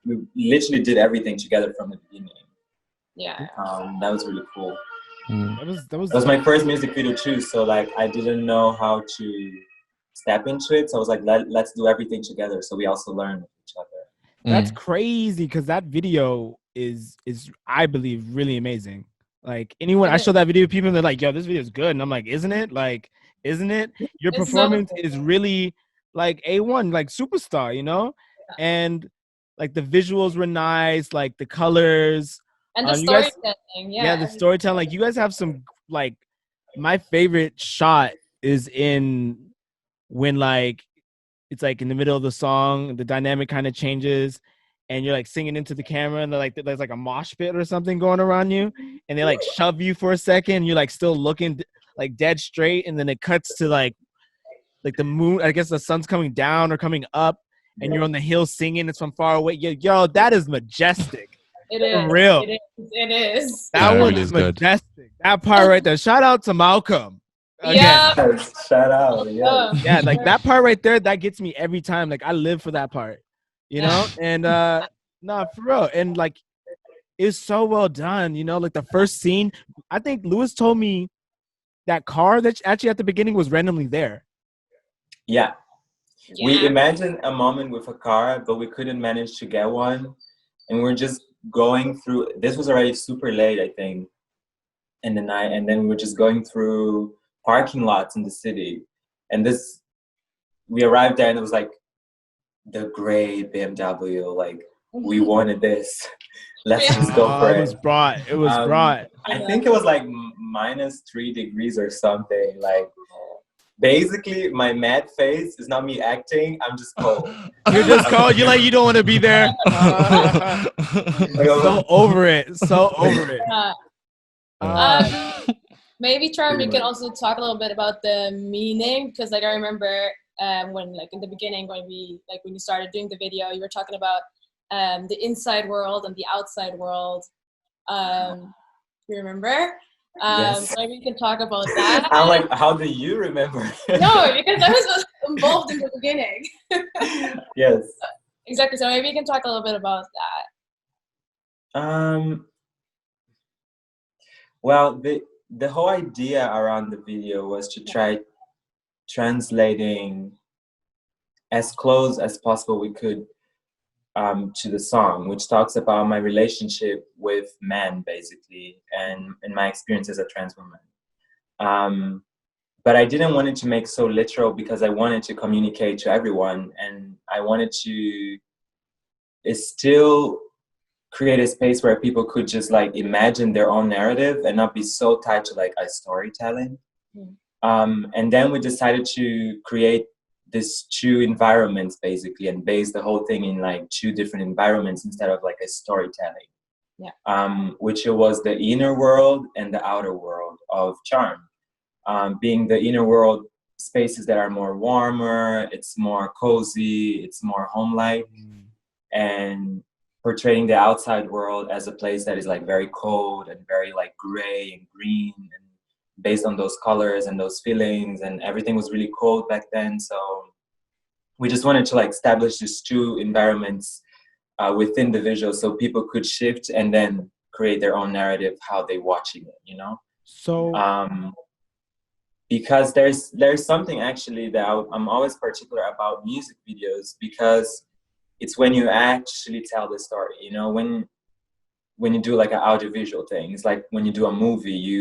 we literally did everything together from the beginning. That was really cool. That was my first music video too, so like I didn't know how to step into it, so I was like, let's do everything together, so we also learn with each other. That's crazy, because that video is I believe really amazing. Like anyone I show that video to people, and they're like, yo, this video is good, and I'm like, isn't it? Your performance is really like A1, like superstar, you know? And like the visuals were nice, like the colors. And the you guys, storytelling, yeah, the storytelling. Like you guys have some like my favorite shot is in when like it's like in the middle of the song, the dynamic kind of changes, and you're like singing into the camera, and like there's like a mosh pit or something going around you, and they like shove you for a second, and you're like still looking like dead straight, and then it cuts to like the moon. I guess the sun's coming down or coming up, and you're on the hill singing. It's from far away. Yo, that is majestic. It is. For real. It is. That one really is good. majestic. That part right there. Shout out to Malcolm. Yeah. Shout out. Yeah. Yeah, like that part right there, that gets me every time. Like I live for that part, you know? And no, for real. And like it's so well done, you know, like the first scene. I think Lewis told me that car that actually at the beginning was randomly there. Yeah. We imagined a moment with a car, but we couldn't manage to get one. And we're just going through, this was already super late, I think, in the night. And then we were just going through parking lots in the city. And we arrived there and it was like the gray BMW, like we wanted this. Let's just go for it. It was brought. It was brought. I think it was like -3 degrees or something. Like basically my mad face is not me acting, I'm just cold. You're just cold. You're like, you don't want to be there. So over it. So over it. Maybe Charm, we can also talk a little bit about the meaning, because like I remember when like in the beginning when you started doing the video, you were talking about the inside world and the outside world. You remember? Yes. Maybe we can talk about that. I'm like, how do you remember? No, because I was involved in the beginning. Yes. Exactly. So maybe we can talk a little bit about that. Well, the whole idea around the video was to try translating as close as possible we could to the song, which talks about my relationship with men, basically, and my experience as a trans woman. But I didn't want it to make so literal because I wanted to communicate to everyone, and I wanted to still create a space where people could just like imagine their own narrative and not be so tied to like a storytelling. And then we decided to create these 2 environments basically, and base the whole thing in like 2 different environments instead of like a storytelling. Which it was the inner world and the outer world of Charm. Being the inner world spaces that are more warmer, it's more cozy, it's more home-like, and portraying the outside world as a place that is like very cold and very like gray and green, and based on those colors and those feelings, and everything was really cold back then. So we just wanted to like establish these 2 environments within the visual, so people could shift and then create their own narrative how they watching it, you know. So because there's something actually that I'm always particular about music videos, because it's when you actually tell the story, you know, when you do like an audiovisual thing. It's like when you do a movie, you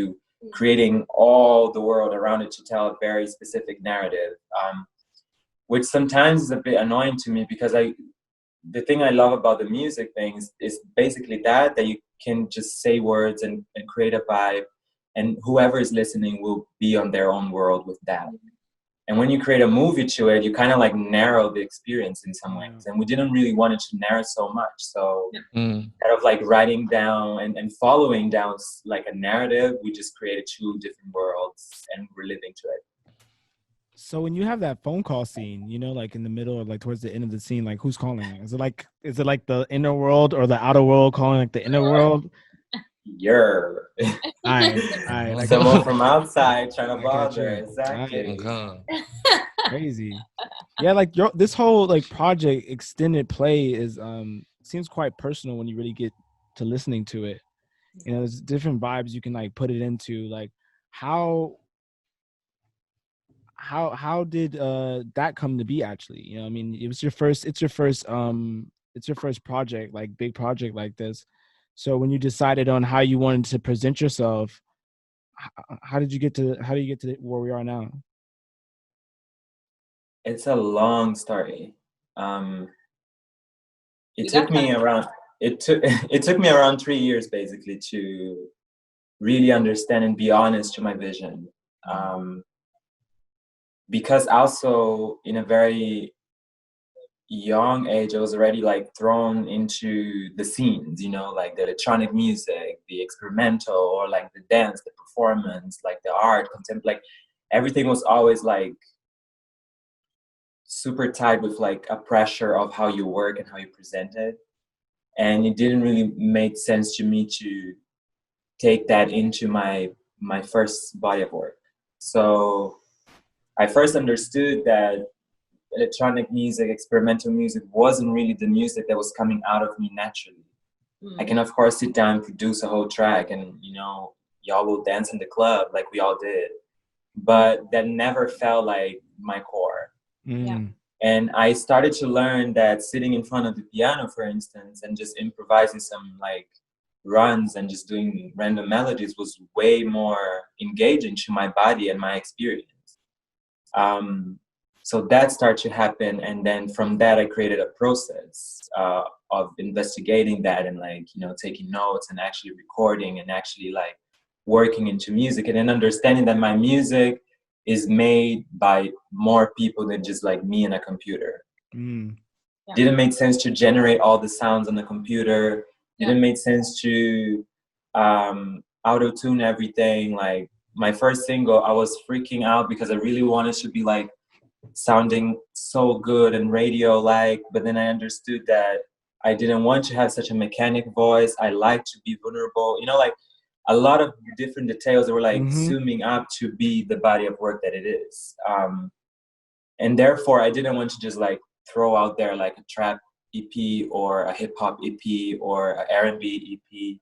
creating all the world around it to tell a very specific narrative, which sometimes is a bit annoying to me, because the thing I love about the music things is basically that you can just say words and create a vibe, and whoever is listening will be on their own world with that. And when you create a movie to it, you kind of like narrow the experience in some ways. And we didn't really want it to narrow so much. So instead of like writing down and following down like a narrative, we just created 2 different worlds and we're living to it. So when you have that phone call scene, you know, like in the middle or like towards the end of the scene, like who's calling? Is it like the inner world or the outer world calling like the inner world? Like someone from outside trying to bother. Exactly. Crazy. Yeah, like this whole like project extended play is seems quite personal when you really get to listening to it. You know, there's different vibes you can like put it into. Like how did that come to be actually? You know, I mean, it's your first project, like big project like this. So when you decided on how you wanted to present yourself, how do you get to where we are now? It's a long story. It took me around it took me around 3 years basically to really understand and be honest to my vision. Because also in a very young age, I was already like thrown into the scenes, you know, like the electronic music, the experimental, or like the dance, the performance, like the art, like everything was always like super tied with like a pressure of how you work and how you present it. And it didn't really make sense to me to take that into my first body of work. So I first understood that electronic music, experimental music wasn't really the music that was coming out of me naturally. I can of course sit down and produce a whole track and, you know, y'all will dance in the club like we all did, but that never felt like my core. And I started to learn that sitting in front of the piano, for instance, and just improvising some like runs and just doing random melodies was way more engaging to my body and my experience. So that started to happen, and then from that I created a process of investigating that and like, you know, taking notes and actually recording and actually like working into music, and then understanding that my music is made by more people than just like me and a computer. Didn't make sense to generate all the sounds on the computer. Didn't make sense to auto-tune everything. Like my first single, I was freaking out because I really wanted to be like sounding so good and radio-like, but then I understood that I didn't want to have such a mechanic voice. I like to be vulnerable, you know, like a lot of different details that were like zooming up to be the body of work that it is. And therefore I didn't want to just like throw out there like a trap EP or a hip hop EP or a R&B EP.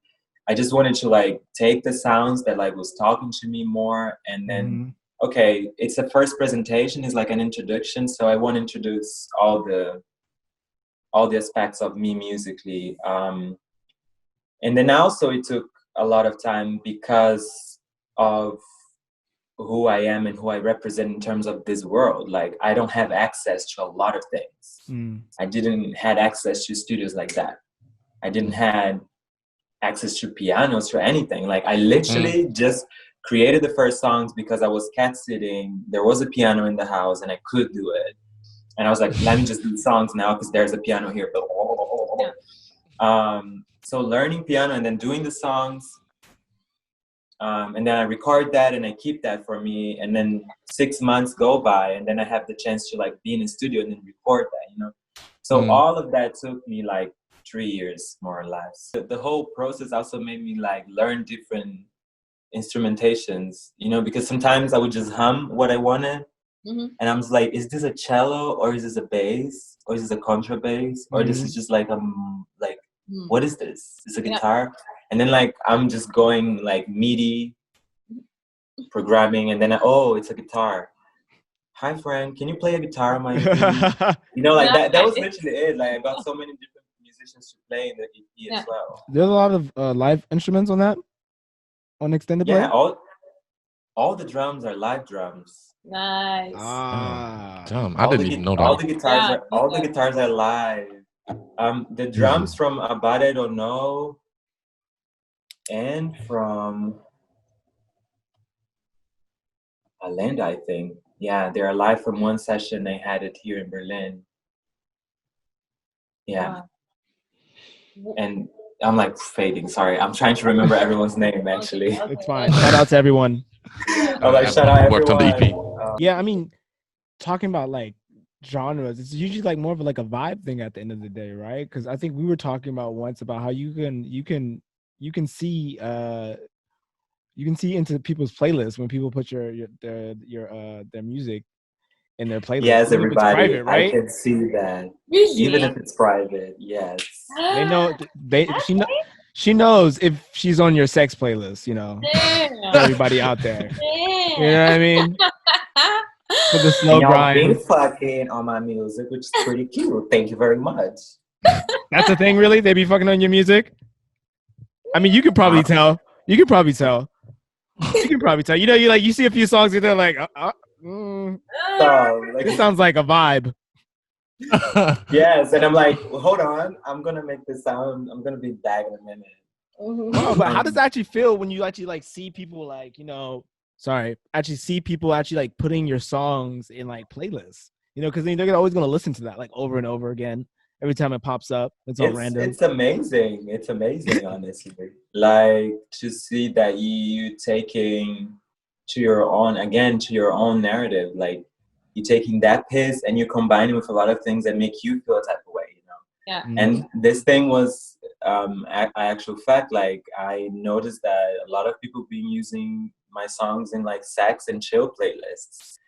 I just wanted to like take the sounds that like was talking to me more, and then okay, it's the first presentation, it's like an introduction, so I want to introduce all the aspects of me musically. And then also it took a lot of time because of who I am and who I represent in terms of this world. Like I don't have access to a lot of things. I didn't had access to studios like that. I didn't had access to pianos or anything. Like I literally just created the first songs because I was cat sitting. There was a piano in the house and I could do it. And I was like, let me just do songs now because there's a piano here. So learning piano and then doing the songs. And then I record that and I keep that for me. And then 6 months go by and then I have the chance to like be in a studio and then record that, you know? So all of that took me like 3 years, more or less. The whole process also made me like learn different instrumentations, you know, because sometimes I would just hum what I wanted. And I'm just like, is this a cello or is this a bass or is this a contrabass or this is just like what is this? Is it a guitar? And then like I'm just going like MIDI programming, and then it's a guitar. Hi friend, can you play a guitar on my EP? You know, like that was literally it. Like I got so many different musicians to play in the EP as well. There's a lot of live instruments on that, on extended play. Yeah, all the drums are live drums. Nice. Damn, I didn't even know that. All the guitars are live. The drums from BAMBII Don't Know and from Alenda, I think. Yeah, they're live from one session. They had it here in Berlin. Yeah. And I'm like fading. Sorry, I'm trying to remember everyone's name actually. It's fine. Shout out to everyone. I'm like, shout out worked everyone. on the EP. Yeah, I mean, talking about like genres, it's usually like more of like a vibe thing at the end of the day, right? Because I think we were talking about once about how you can see into people's playlists when people put their music in their playlist. Yes, everybody. Private, right? I can see that. Even if it's private, yes. They know. She knows if she's on your sex playlist. You know, everybody out there. You know what I mean? For the slow grind. Y'all been fucking on my music, which is pretty cute. Thank you very much. That's the thing, really? They be fucking on your music? I mean, you could probably tell. You can probably tell. You know, you see a few songs and they're like, this sounds like a vibe. Yes, and I'm like, well, hold on, I'm gonna make this sound. I'm gonna be back in a minute. Wow, but how does it actually feel when you actually like see people like, you know, actually see people actually like putting your songs in like playlists, you know, because they're always gonna listen to that like over and over again every time it pops up. It's all random. It's amazing. It's amazing, honestly. Like to see that you taking to your own narrative, like you taking that piece and you combine it with a lot of things that make you feel a type of way, you know. Yeah. And this thing was actual fact, like I noticed that a lot of people been using my songs in like sex and chill playlists,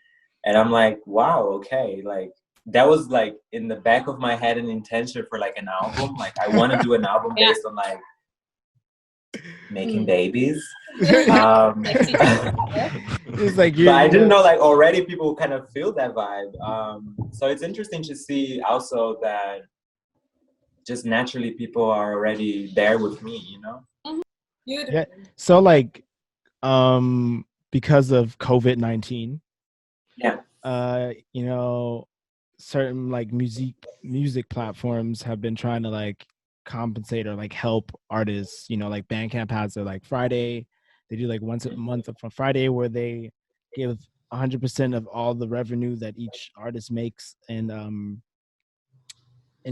and I'm like, wow, okay, like that was like in the back of my head an intention for like an album. Like I want to do an album based on like making babies. It's like, but I didn't know like already people kind of feel that vibe. So it's interesting to see also that just naturally people are already there with me, you know? Yeah. So like, because of COVID-19, you know, certain like music platforms have been trying to like compensate or like help artists, you know, like Bandcamp has their like Friday, they do like once a month from Friday where they give 100% of all the revenue that each artist makes, and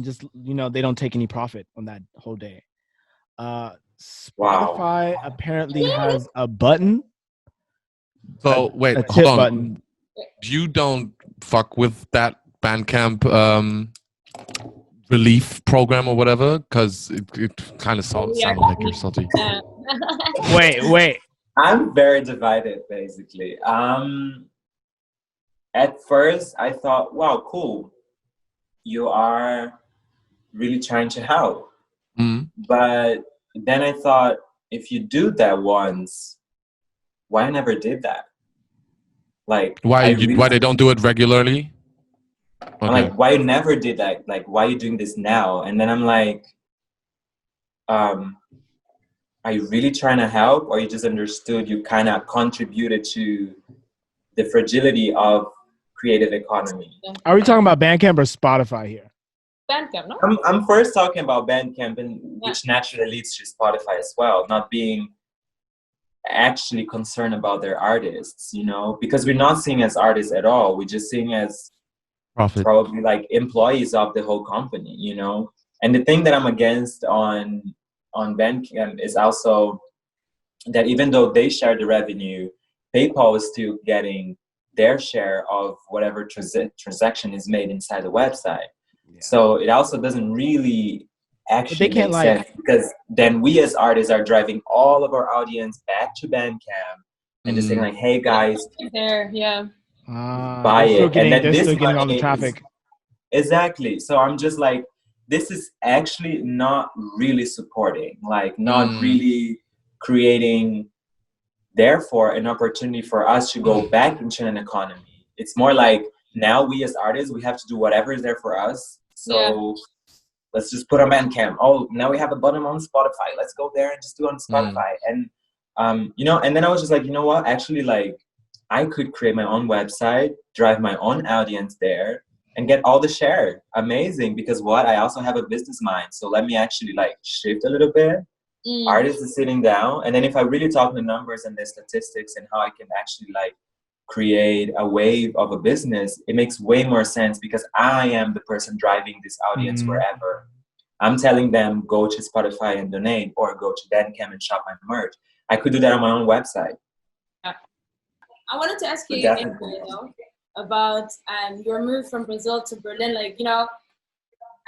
just, you know, they don't take any profit on that whole day. Spotify apparently has a button. So wait, hold on. Button. You don't fuck with that Bandcamp relief program or whatever, because it kind of sounded like you're salty. Wait. I'm very divided, basically. At first, I thought, wow, cool. You are really trying to help. But then I thought, if you do that once, why I never did that? Like why they don't do it regularly? Okay. I'm like, why you never did that? Like, why are you doing this now? And then I'm like, are you really trying to help, or you just understood you kind of contributed to the fragility of creative economy? Are we talking about Bandcamp or Spotify here? Bandcamp, no? I'm first talking about Bandcamp, and which naturally leads to Spotify as well, not being actually concerned about their artists, you know, because we're not seeing as artists at all. We're just seeing as probably like employees of the whole company, you know. And the thing that I'm against on Bandcamp is also that even though they share the revenue, PayPal is still getting their share of whatever transaction is made inside the website. So it also doesn't really actually make sense, because then we as artists are driving all of our audience back to Bandcamp and just saying like, hey guys, buy it. And then they're this still getting all the money traffic. Exactly. So I'm just like, this is actually not really supporting, like not really creating, therefore, an opportunity for us to go back into an economy. It's more like, now we as artists, we have to do whatever is there for us. So let's just put on Bandcamp. Oh, now we have a button on Spotify. Let's go there and just do it on Spotify. And, you know, and then I was just like, you know what? Actually, like, I could create my own website, drive my own audience there, and get all the share. Amazing. Because what? I also have a business mind. So let me actually like shift a little bit. Artists are sitting down. And then if I really talk the numbers and the statistics and how I can actually like create a wave of a business, it makes way more sense, because I am the person driving this audience wherever. I'm telling them, go to Spotify and donate, or go to Bandcamp and shop my merch. I could do that on my own website. I wanted to ask you, about your move from Brazil to Berlin. Like, you know,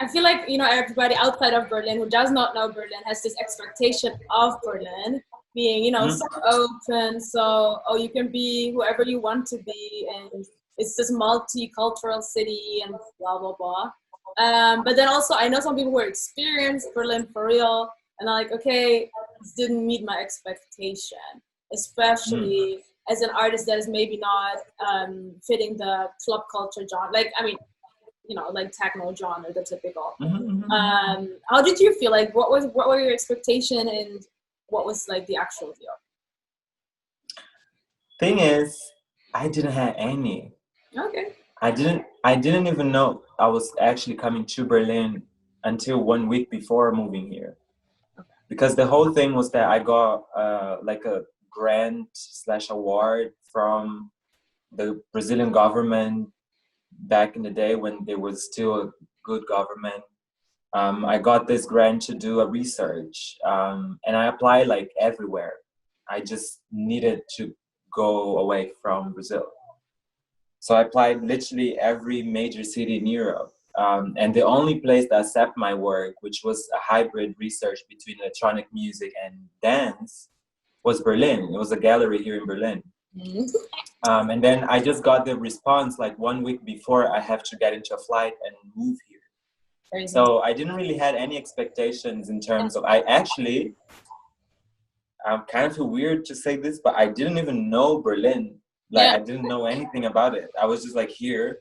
I feel like, you know, everybody outside of Berlin who does not know Berlin has this expectation of Berlin being, you know, so open, so, oh, you can be whoever you want to be, and it's this multicultural city and blah, blah, blah. But then also, I know some people who experienced Berlin for real, and I'm like, okay, this didn't meet my expectation, especially as an artist that is maybe not fitting the club culture genre. Like, I mean, you know, like techno genre, the typical. How did you feel? Like, what were your expectation, and what was like the actual deal? Thing is, I didn't have any. Okay. I didn't even know I was actually coming to Berlin until 1 week before moving here. Because the whole thing was that I got like a grant/award from the Brazilian government back in the day when there was still a good government. I got this grant to do a research, and I applied like everywhere. I just needed to go away from Brazil. So I applied literally every major city in Europe. And the only place that accepted my work, which was a hybrid research between electronic music and dance, was Berlin. It was a gallery here in Berlin. And then I just got the response like 1 week before I have to get into a flight and move here. Crazy. So I didn't really had any expectations in terms of, I'm kind of weird to say this, but I didn't even know Berlin. Like I didn't know anything about it. I was just like here.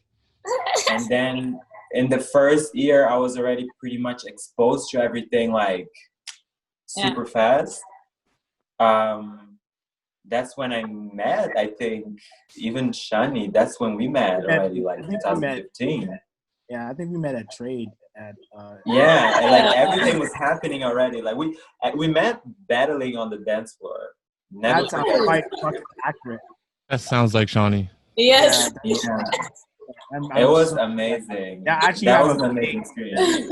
And then in the first year, I was already pretty much exposed to everything like super fast. That's when I met, I think, even Shani. That's when we met already, like 2015. Yeah, I think we met at Trade. And like everything was happening already. Like we met battling on the dance floor. Never that sounds quite accurate. That sounds like Shawnee. Yes. Yeah. It was amazing. Yeah, actually, that was an amazing experience.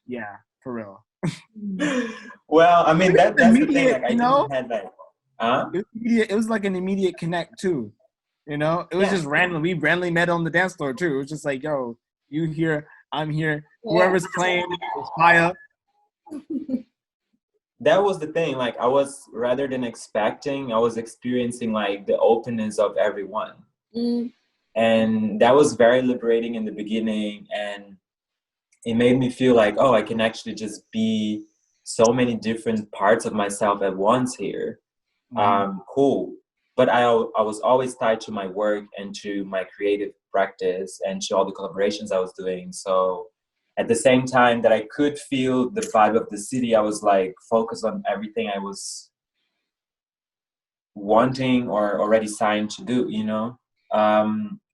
Yeah, for real. Well, I mean that's the thing. Like, I didn't had like, it was like an immediate connect too. You know, it was just random. We randomly met on the dance floor too. It was just like, yo, you here, I'm here. Whoever's playing is fire. That was the thing. Like I was, rather than expecting, I was experiencing like the openness of everyone. And that was very liberating in the beginning. And it made me feel like, oh, I can actually just be so many different parts of myself at once here. Cool. But I was always tied to my work and to my creative practice and to all the collaborations I was doing. So at the same time that I could feel the vibe of the city, I was like focused on everything I was wanting or already signed to do, you know?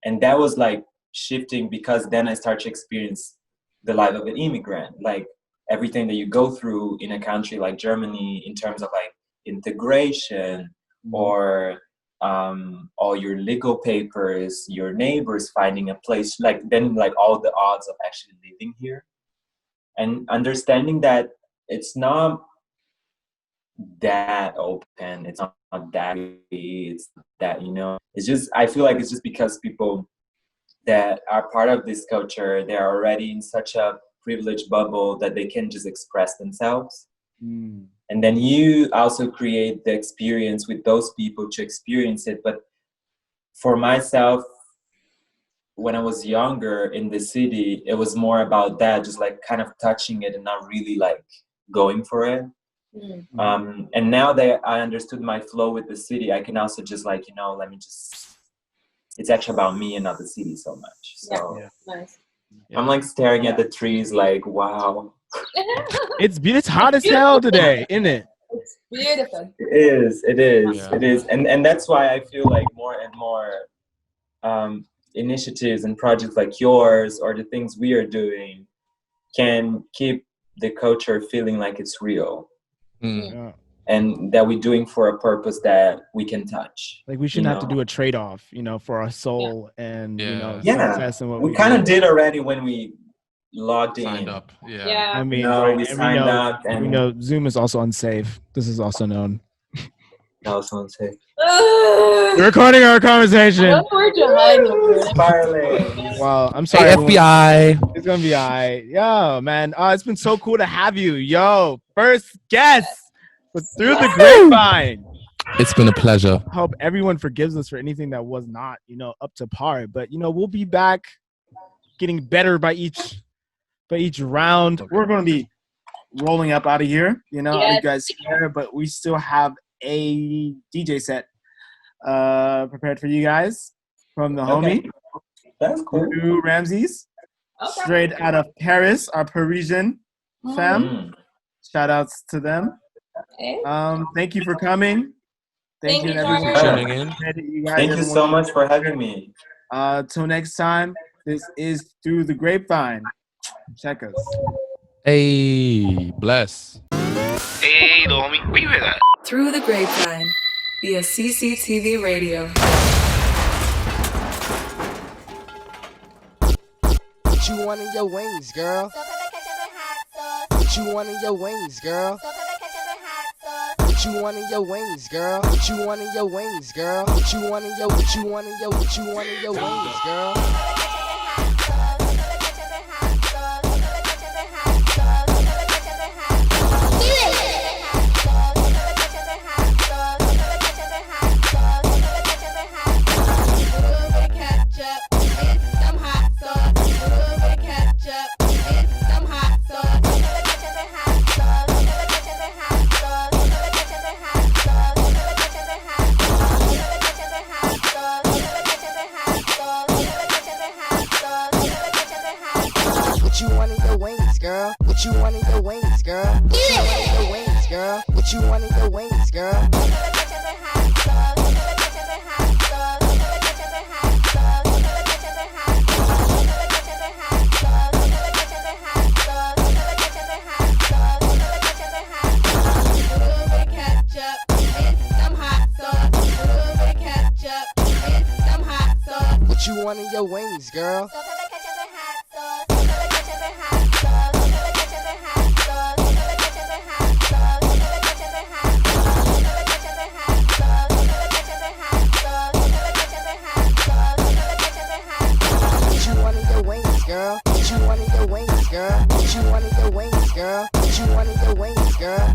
And that was like shifting, because then I started to experience the life of an immigrant, like everything that you go through in a country like Germany in terms of like integration or all your legal papers, your neighbors finding a place, like then like all the odds of actually living here and understanding that it's not that open, it's not that easy, it's that, you know, it's just, I feel like it's just because people that are part of this culture, they're already in such a privileged bubble that they can just express themselves. And then you also create the experience with those people to experience it. But for myself, when I was younger in the city, it was more about that, just like kind of touching it and not really like going for it. And now that I understood my flow with the city, I can also just like, you know, let me just, it's actually about me and not the city so much. So Nice. I'm like staring at the trees like, wow. It's hot as hell today, isn't it? It's beautiful. It is. And that's why I feel like more and more initiatives and projects like yours or the things we are doing can keep the culture feeling like it's real. And that we're doing for a purpose that we can touch. Like we shouldn't have to do a trade-off, you know, for our soul and you know, success and what we kind of did already when we logged signed in. up. I mean, we signed up, and we know Zoom is also unsafe. This is also known. Also unsafe. We're recording our conversation. Spiraling. Wow, I'm sorry. Hey, FBI. It's gonna be alright. Yo, man. It's been so cool to have you. Yo, first guest through the grapevine. It's been a pleasure. I hope everyone forgives us for anything that was not, you know, up to par. But you know, we'll be back, getting better by each round. We're gonna be rolling up out of here. You know, you guys here, but we still have a DJ set prepared for you guys from the homie. That's cool. Broodoo Ramses, straight out of Paris, our Parisian fam. Shout outs to them. Thank you for coming. Thank you, everyone. Thank you so much for having me. Till next time, this is Through the Grapevine. Check us. Hey, bless. Hey, little homie, where you hear that? Through the Grapevine via CCTV Radio. What you want in your wings, girl? What you want in your wings, girl? What you want in your wings, girl? What you want in your wings, girl? What you want in your wings, girl? What you want in your wings, girl? What you want in your wings, girl? What you want in your wings, girl? What you want in your wings, girl? What you want in your wings, girl? Girl, what you want in your wings, girl? What you want in your wings, girl? What you want in your wings, girl?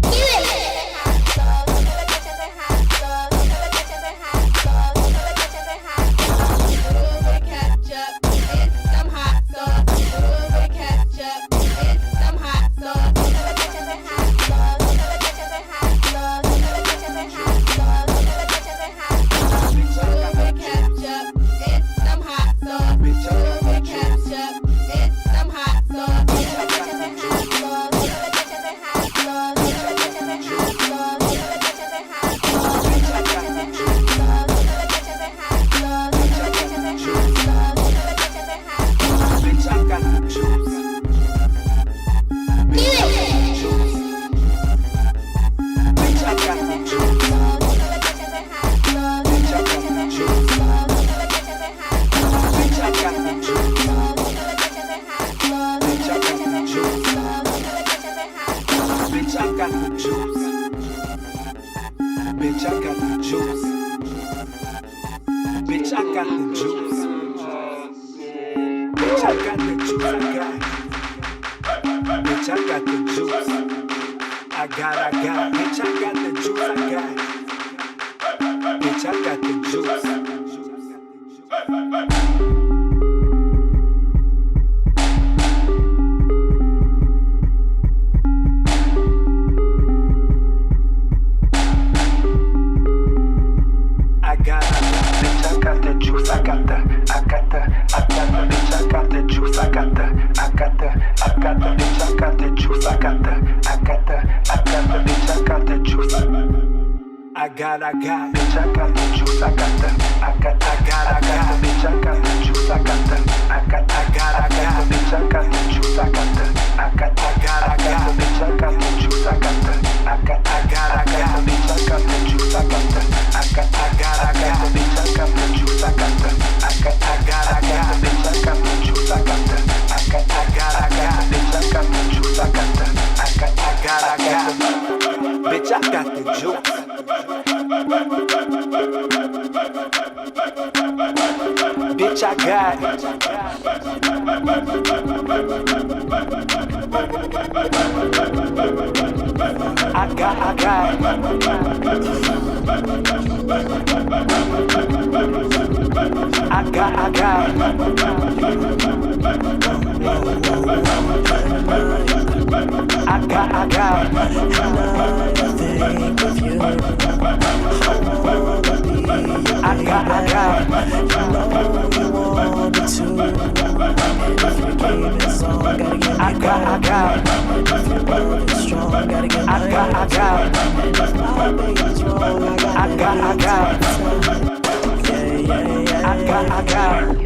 I got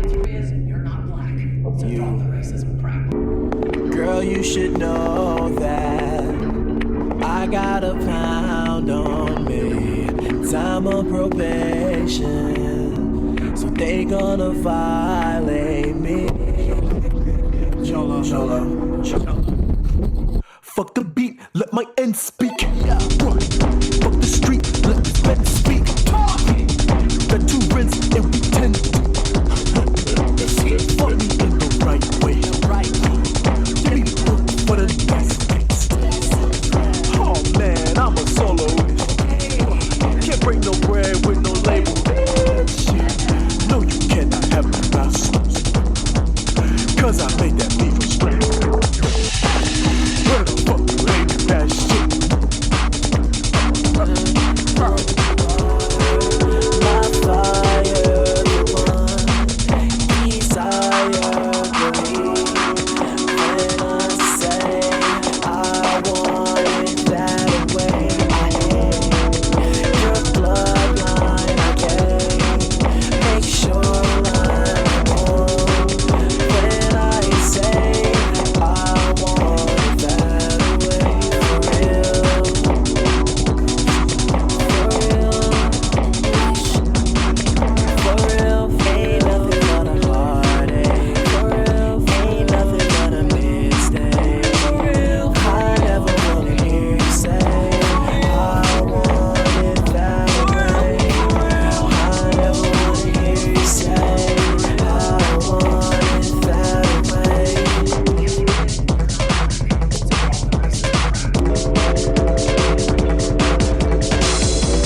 you. Girl, you should know that I got a pound on me. Time on probation, so they gonna violate me. Cholo. Fuck the beat, let my end speak. Fuck the street, let the bed speak. Got 2 rents and we 10. Fuck me in the right way. Give me the book for the nice things. Oh man, I'm a soloist. Can't break no bread with no label. Shit, no you cannot have my masters. Cause I made that beat from scratch. Where the fuck you ain't that shit? My fire, the one desire for me. When I say I want it that way, your bloodline, I can't make sure I'm home. When I say I want it that way, for real, ain't nothing but a heartache. For real, ain't nothing but a mistake. For real, I never wanna hear you say I want it that way. I never wanna hear you say I want it that way.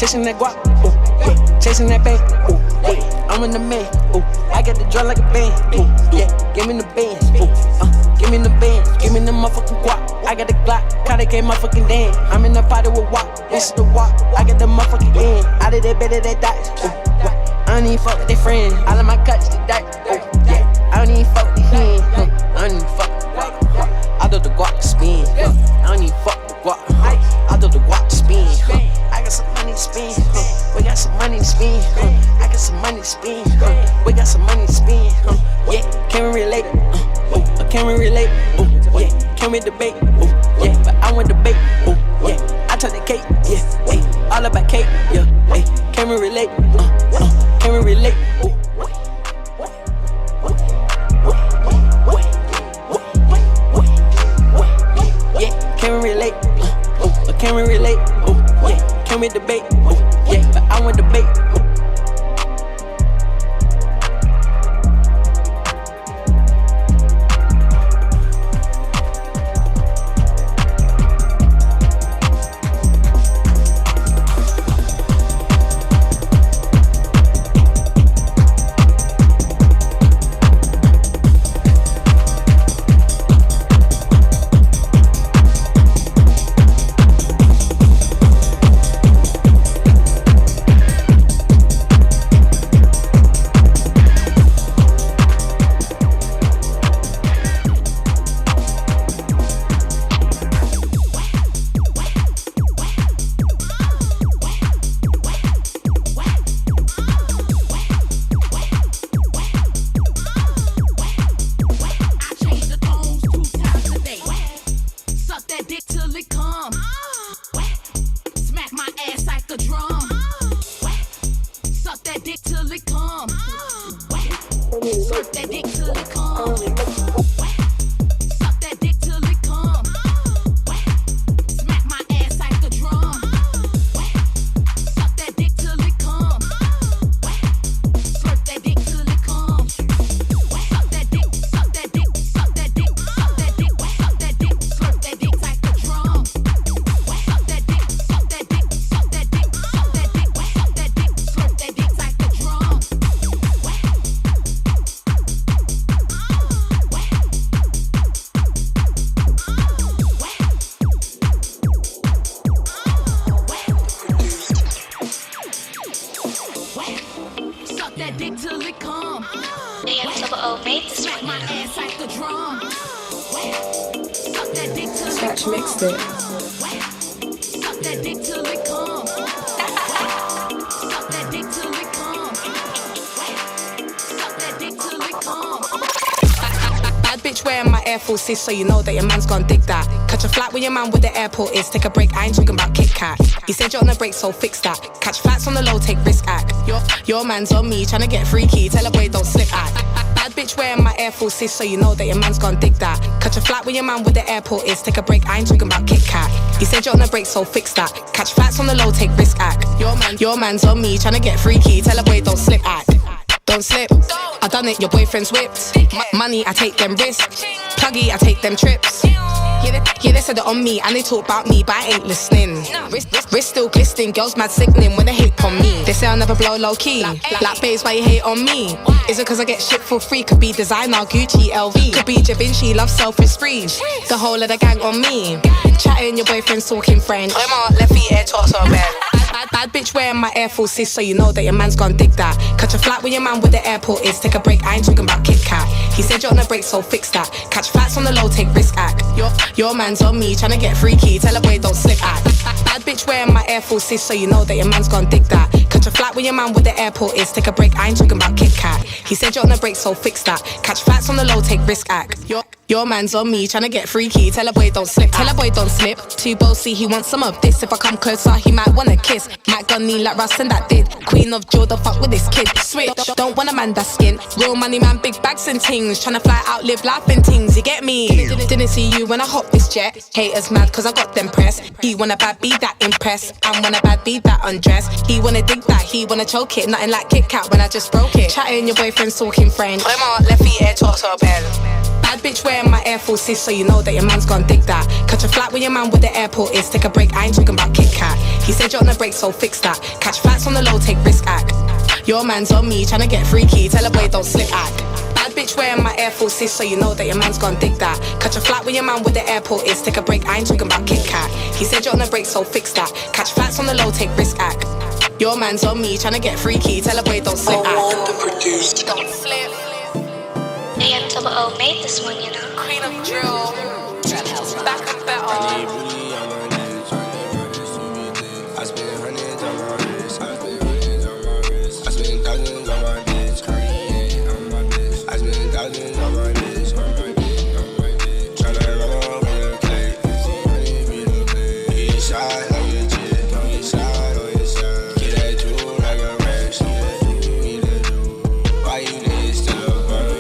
Chasing that guap, chasing that bang, I'm in the man, I got the drum like a band, give me the bands, give me the bands, give me the motherfucking guap, I got the Glock, caught it came motherfucking damn, I'm in the party with WAP, this is the WAP, I got the motherfucking end, out of that bed of that dice, I don't even fuck with their friends, all of my cuts the dirt, I don't even fuck with the hand, I don't even fuck with the guap, I do the guap spin, I don't even fuck with the guap, I do the guap spin, I got some money to spend, we got some money to spend, I got some money to spend, we got some money to spend, yeah, can we relate, can we relate, yeah, can we debate, yeah, but I want debate, yeah, I took the cake, yeah, all about cake, yeah, can we relate, can we relate, yeah, can we relate, can we relate, yeah, can we debate, yeah, but I want debate, Slurp that dick till it come. Suck that dick till it come. Smack my ass like a drum. Suck that dick till it come. Slurp that dick till it come. Suck that dick, suck that dick, suck that dick, suck that dick, suck that dick, slurp that dick like a drum. Suck that dick, suck that dick, suck that dick, suck that dick, suck that dick, slurp that dick like a drum. Suck that dick till it come. Smack my ass like the drum. Suck that dick till it come. Scratch mixed it. Suck that dick till it come. Suck that dick till it come. Suck that dick till it come. Bad bitch wearing my Air Forces, so you know that your man's gonna dig that. Catch a flight with your man where the airport is. Take a break, I ain't talking about Kit Kat. He said you're on a break, so fix that. Catch flats on the low, take risk act. Your man's on me, tryna get freaky. Tell a boy don't slip act. Bad bitch wearing my Air Forces, so you know that your man's gonna dig that. Catch a flight with your man where the airport is. Take a break, I ain't talking about Kit Kat. He said you're on a break, so fix that. Catch flats on the low, take risk act. Your man's on me, tryna get freaky. Tell a boy don't slip act. Don't slip, I done it, your boyfriend's whipped. Money, I take them risks. Pluggy, I take them trips. Yeah, they said it on me, and they talk about me, but I ain't listening. Wrist still glistening, girls mad sickening when they hate on me. They say I'll never blow low key. Like babes, why you hate on me? Is it cause I get shit for free? Could be designer, Gucci, LV. Could be Jabin, she loves selfish spree. The whole of the gang on me. Chatting, your boyfriend's talking French. Left feet air talks on bed. Bad bitch wearing my Air Forces, so you know that your man's gonna dig that. Catch a flight with your man where the airport is. Take a break, I ain't talking about Kit Kat. He said you're on a break, so fix that. Catch flats on the low, take risk act. Your man's on me, tryna get freaky. Tell a boy don't slip act. Bad bitch wearing my Air Forces, so you know that your man's gonna dig that. Catch a flight with your man where the airport is. Take a break, I ain't talking about Kit Kat. He said you're on a break, so fix that. Catch flats on the low, take risk act. Your man's on me, tryna get freaky. Tell a boy don't slip. Tell a boy don't slip. Too bossy, he wants some of this. If I come closer, he might wanna kiss. Might gun me like Russ and that did. Queen of Jordan, fuck with this kid. Switch, don't want a man that's skin. Real money man, big bags and things. Tryna fly out, live life and things. You get me? Didn't see you when I hopped this jet. Haters mad cause I got them press. He wanna bad be that impress. I wanna bad be that undress. He wanna dig that, he wanna choke it. Nothing like Kit Kat when I just broke it. Chatting, your boyfriend's talking French. Left feet air talks on bed. Bad bitch wearing my Air Forces, so you know that your man's gonna dig that. Catch a flight with your man where the airport is. Take a break, I ain't talking about Kit Kat. He said you're on a break, so fix that. Catch flats on the low, take risk act. Your man's on me, tryna get freaky. Tell a boy don't slip act. Bad bitch wearing my Air Forces, so you know that your man's gonna dig that. Catch a flight with your man where the airport is. Take a break, I ain't talking about Kit Kat. He said you're on a break, so fix that. Catch flats on the low, take risk act. Your man's on me, tryna get freaky. Tell a boy don't slip act. Don't slip. AMOO made this one, you know. Queen of drill. Back and better. I spend hundreds on my wrist. I spend hundreds on my wrist. I spend thousands on my bitch. Cartier on my bitch. I spend thousands on my bitch. On my bitch, on my bitch. Tryna run up in the plate. 1500 be the plate. Get shot like a jet. Don't get shot or get shot. Get that jewel like a rash. Get that jewel. Why you niggas still up on me?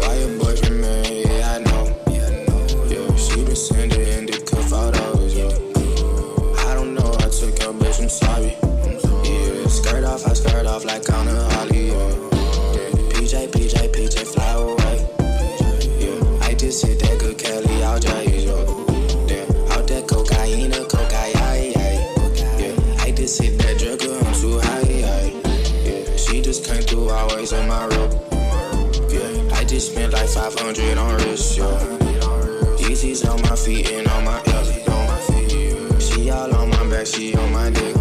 Why your boyfriend man? Yeah, I know. Yeah, she been sending in the cup photos. Yeah. I don't know, I took your bitch, I'm sorry. Yeah, skirt off like on a Holly. Yeah. PJ, fly away. Yeah, I just hit that good Kelly out there. Yeah, out that cocaine. Yeah, I just hit that drug, I'm too high. Yeah, she just came through always on my rope. Yeah, I just spent like 500 on wrist. Yeah, Yeezys on my feet and on my elbow. She all on my back, she on my dick. I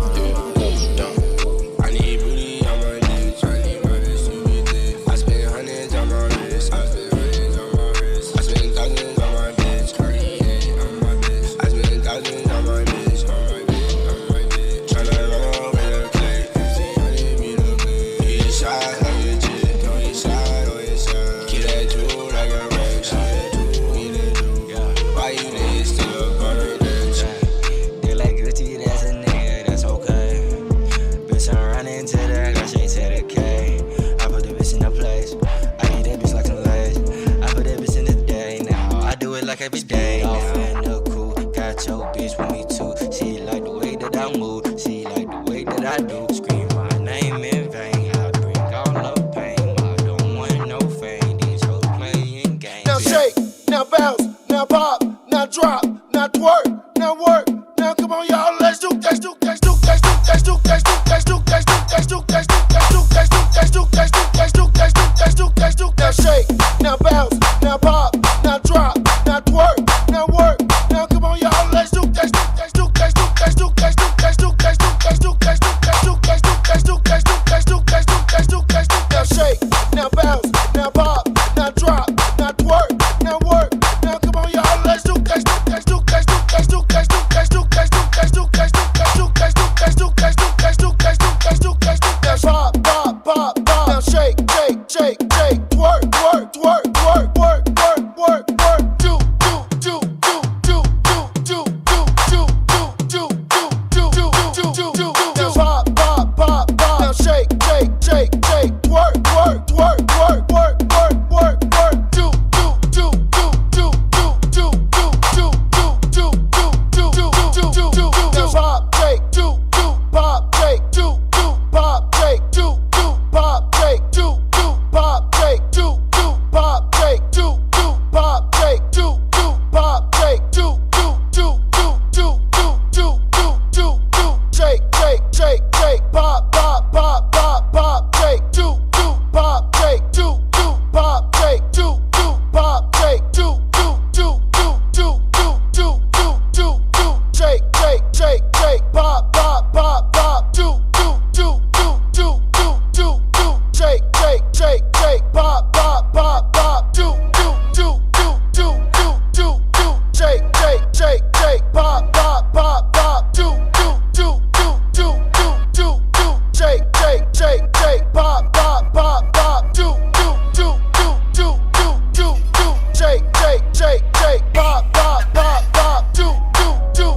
need booty on my dick. I need my wrist to be thick. I spend hundreds on my wrist. I spend hundreds on my wrist. I spend thousands on my bitch. Cartier on my bitch. I spend thousands on my bitch. On my bitch, on my bitch. Tryna run up in the plate. 1500 be the plate. Get shot like a jet. Don't get shot or get shot. Get that jewel like a rash. Get that jewel. Why you niggas still up on me? They like Gucci, that's a nigga, that's twerk, twerk, twerk, twerk, twerk, twerk, do, do, do, do, do, do, do, do, do, do, do. Now pop, pop, pop, pop. Now shake, shake, shake, shake. Twerk, twerk, twerk, twerk, twerk, twerk, twerk, twerk. Do, do, do, do, do, do, do, do, do, do, do, do, do, do. Now pop, shake, do, do, pop, shake, do, do, pop, shake, do, do, pop, shake, do, do, pop, shake, do, do, pop, shake, do, do, pop, shake, do, do, pop, shake, do, do, do, do, do, do, do, do, do. Shake, shake, shake, shake, pop, pop, pop, pop, pop, shake, do, do, pop, shake, do, do, pop, shake, do, do, pop, shake, do, do, do, do, do, do, do, do, do. Shake, shake, shake, shake, pop, pop, pop, pop, do, do, do, do, do, do, do. Shake, shake, shake, shake, pop, pop, pop, pop, do, do, do, do, do, do, do. Shake, shake, shake, shake, pop, pop, pop, pop, do, do, do, do, do, do, do. Shake, shake, shake, shake, pop, pop, pop, pop, do, do, do, do, do, do, do. Shake, shake, shake, shake, pop, pop, pop, pop, do, do, do,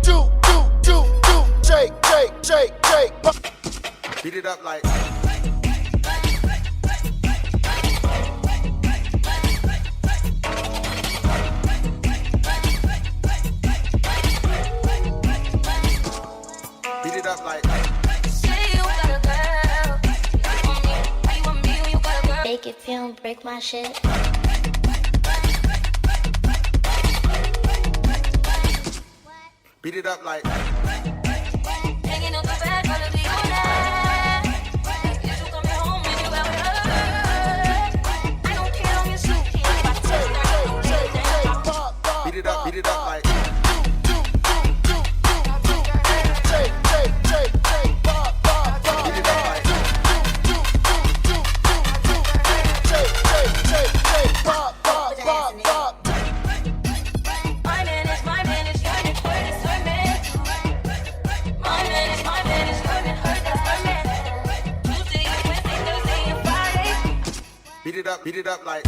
do, do, do. Shake, shake, shake, shake, pop. Beat it up like. Beat it up like. Make it feel, break my shit. Beat it up like. Hanging up the bed, gonna be all night. If you coming home and you out with her, I don't care on your suitcase. Beat it up like. Beat it up like.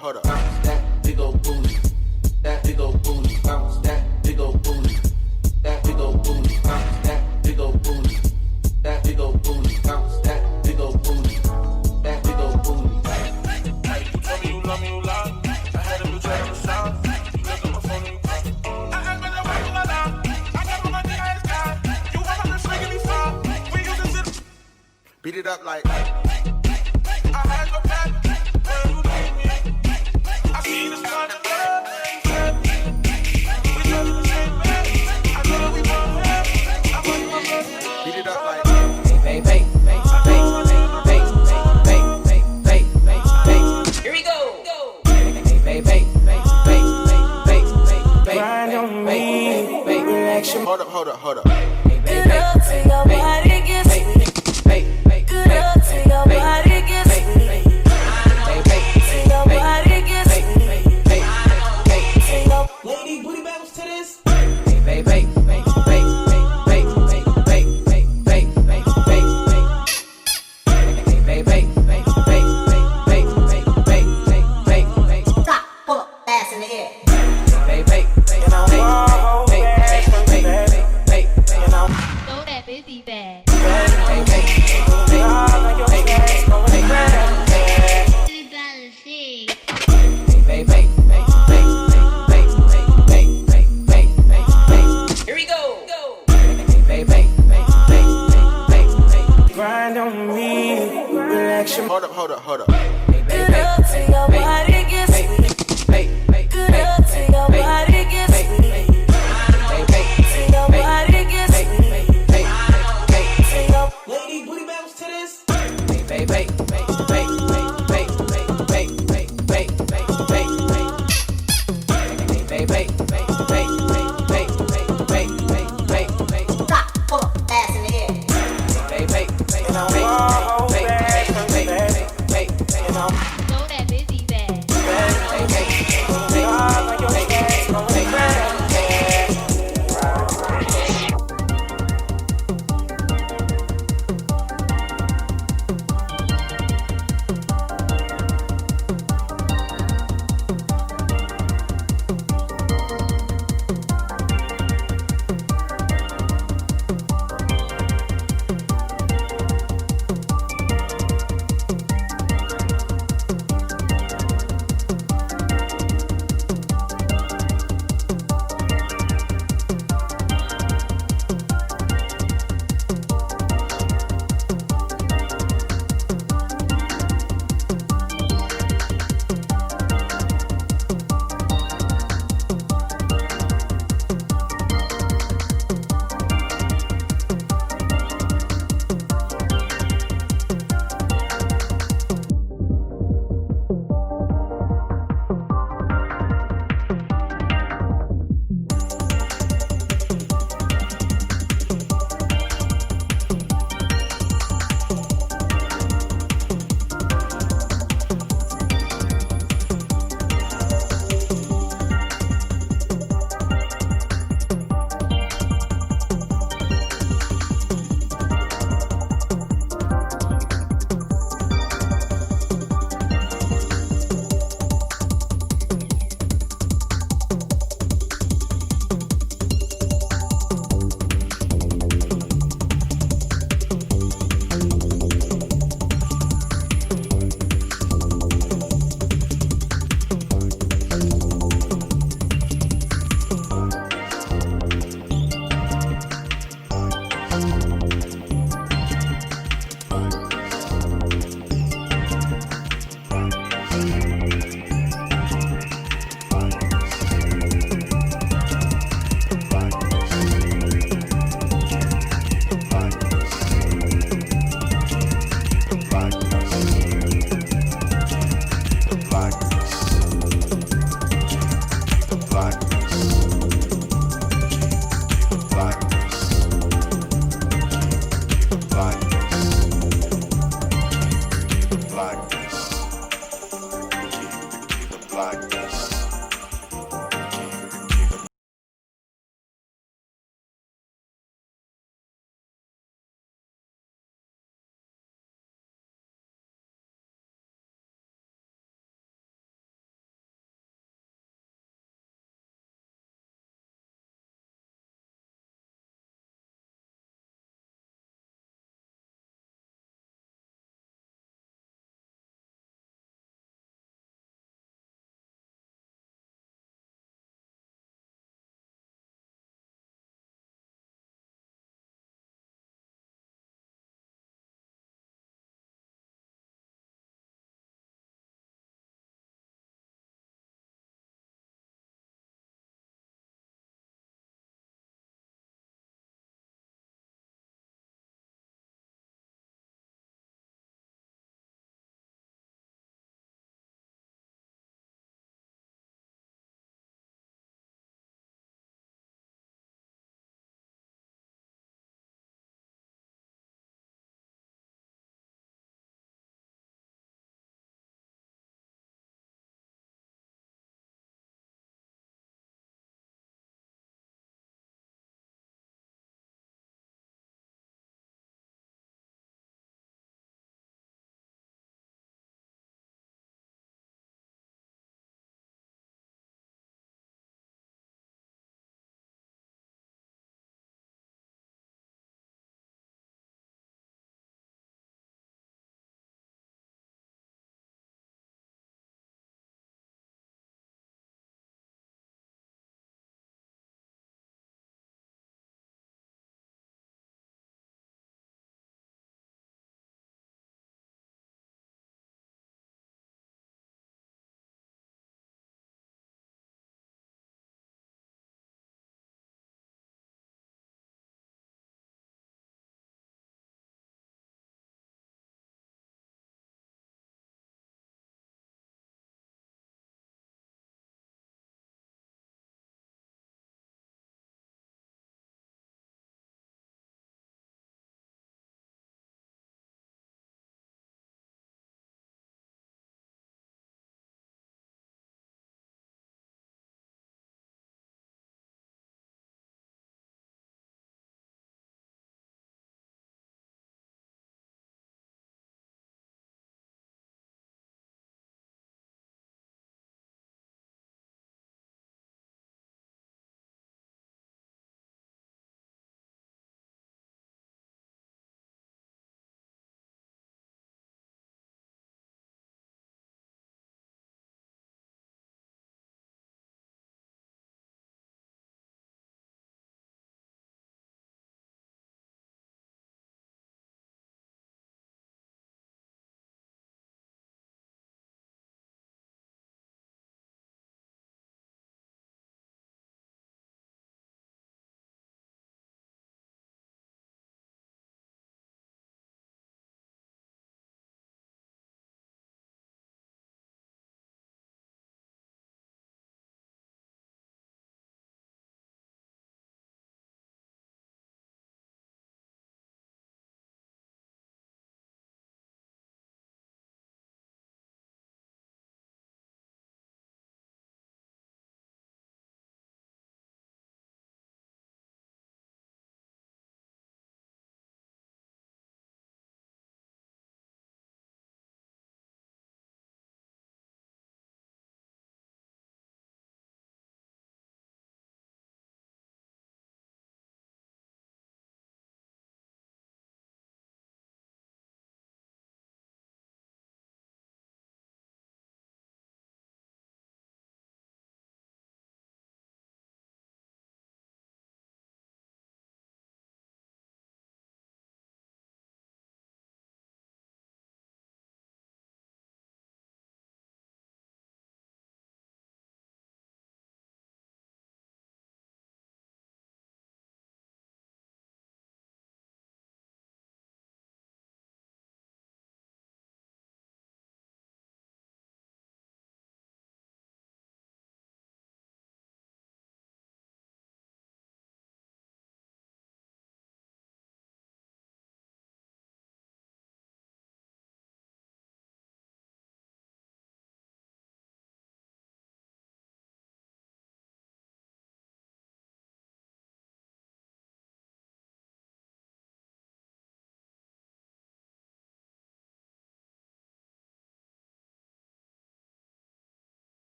Hold up. Bounce that big ol' booty. That big ol' booty. Bounce that big ol' booty. That big ol' booty. Bounce that big ol' booty. That big ol' booty. Bounce that big ol' booty. That big ol' booty. You tell me you love me, you love me. I had a bitch right on the south. You look at my phone and you call me. I asked me to wake my down. I got my money, I got. You want my bitch making me fall. We use this shit. Beat it up like. I had your back. Where you leave me? I see the sun and love. We love the same man. I know we want her. I want you my brother. Beat it up like. Here we go. Grind on me. Reaction. Hold up. Good up to your body gets sweet. Good up to your body gets sweet. To your body gets sweet. Lady, booty bounce to this. Stop, pull up, ass in the air. Throw that busy bag. Here we go. Grind on me. Reaction. Hold up.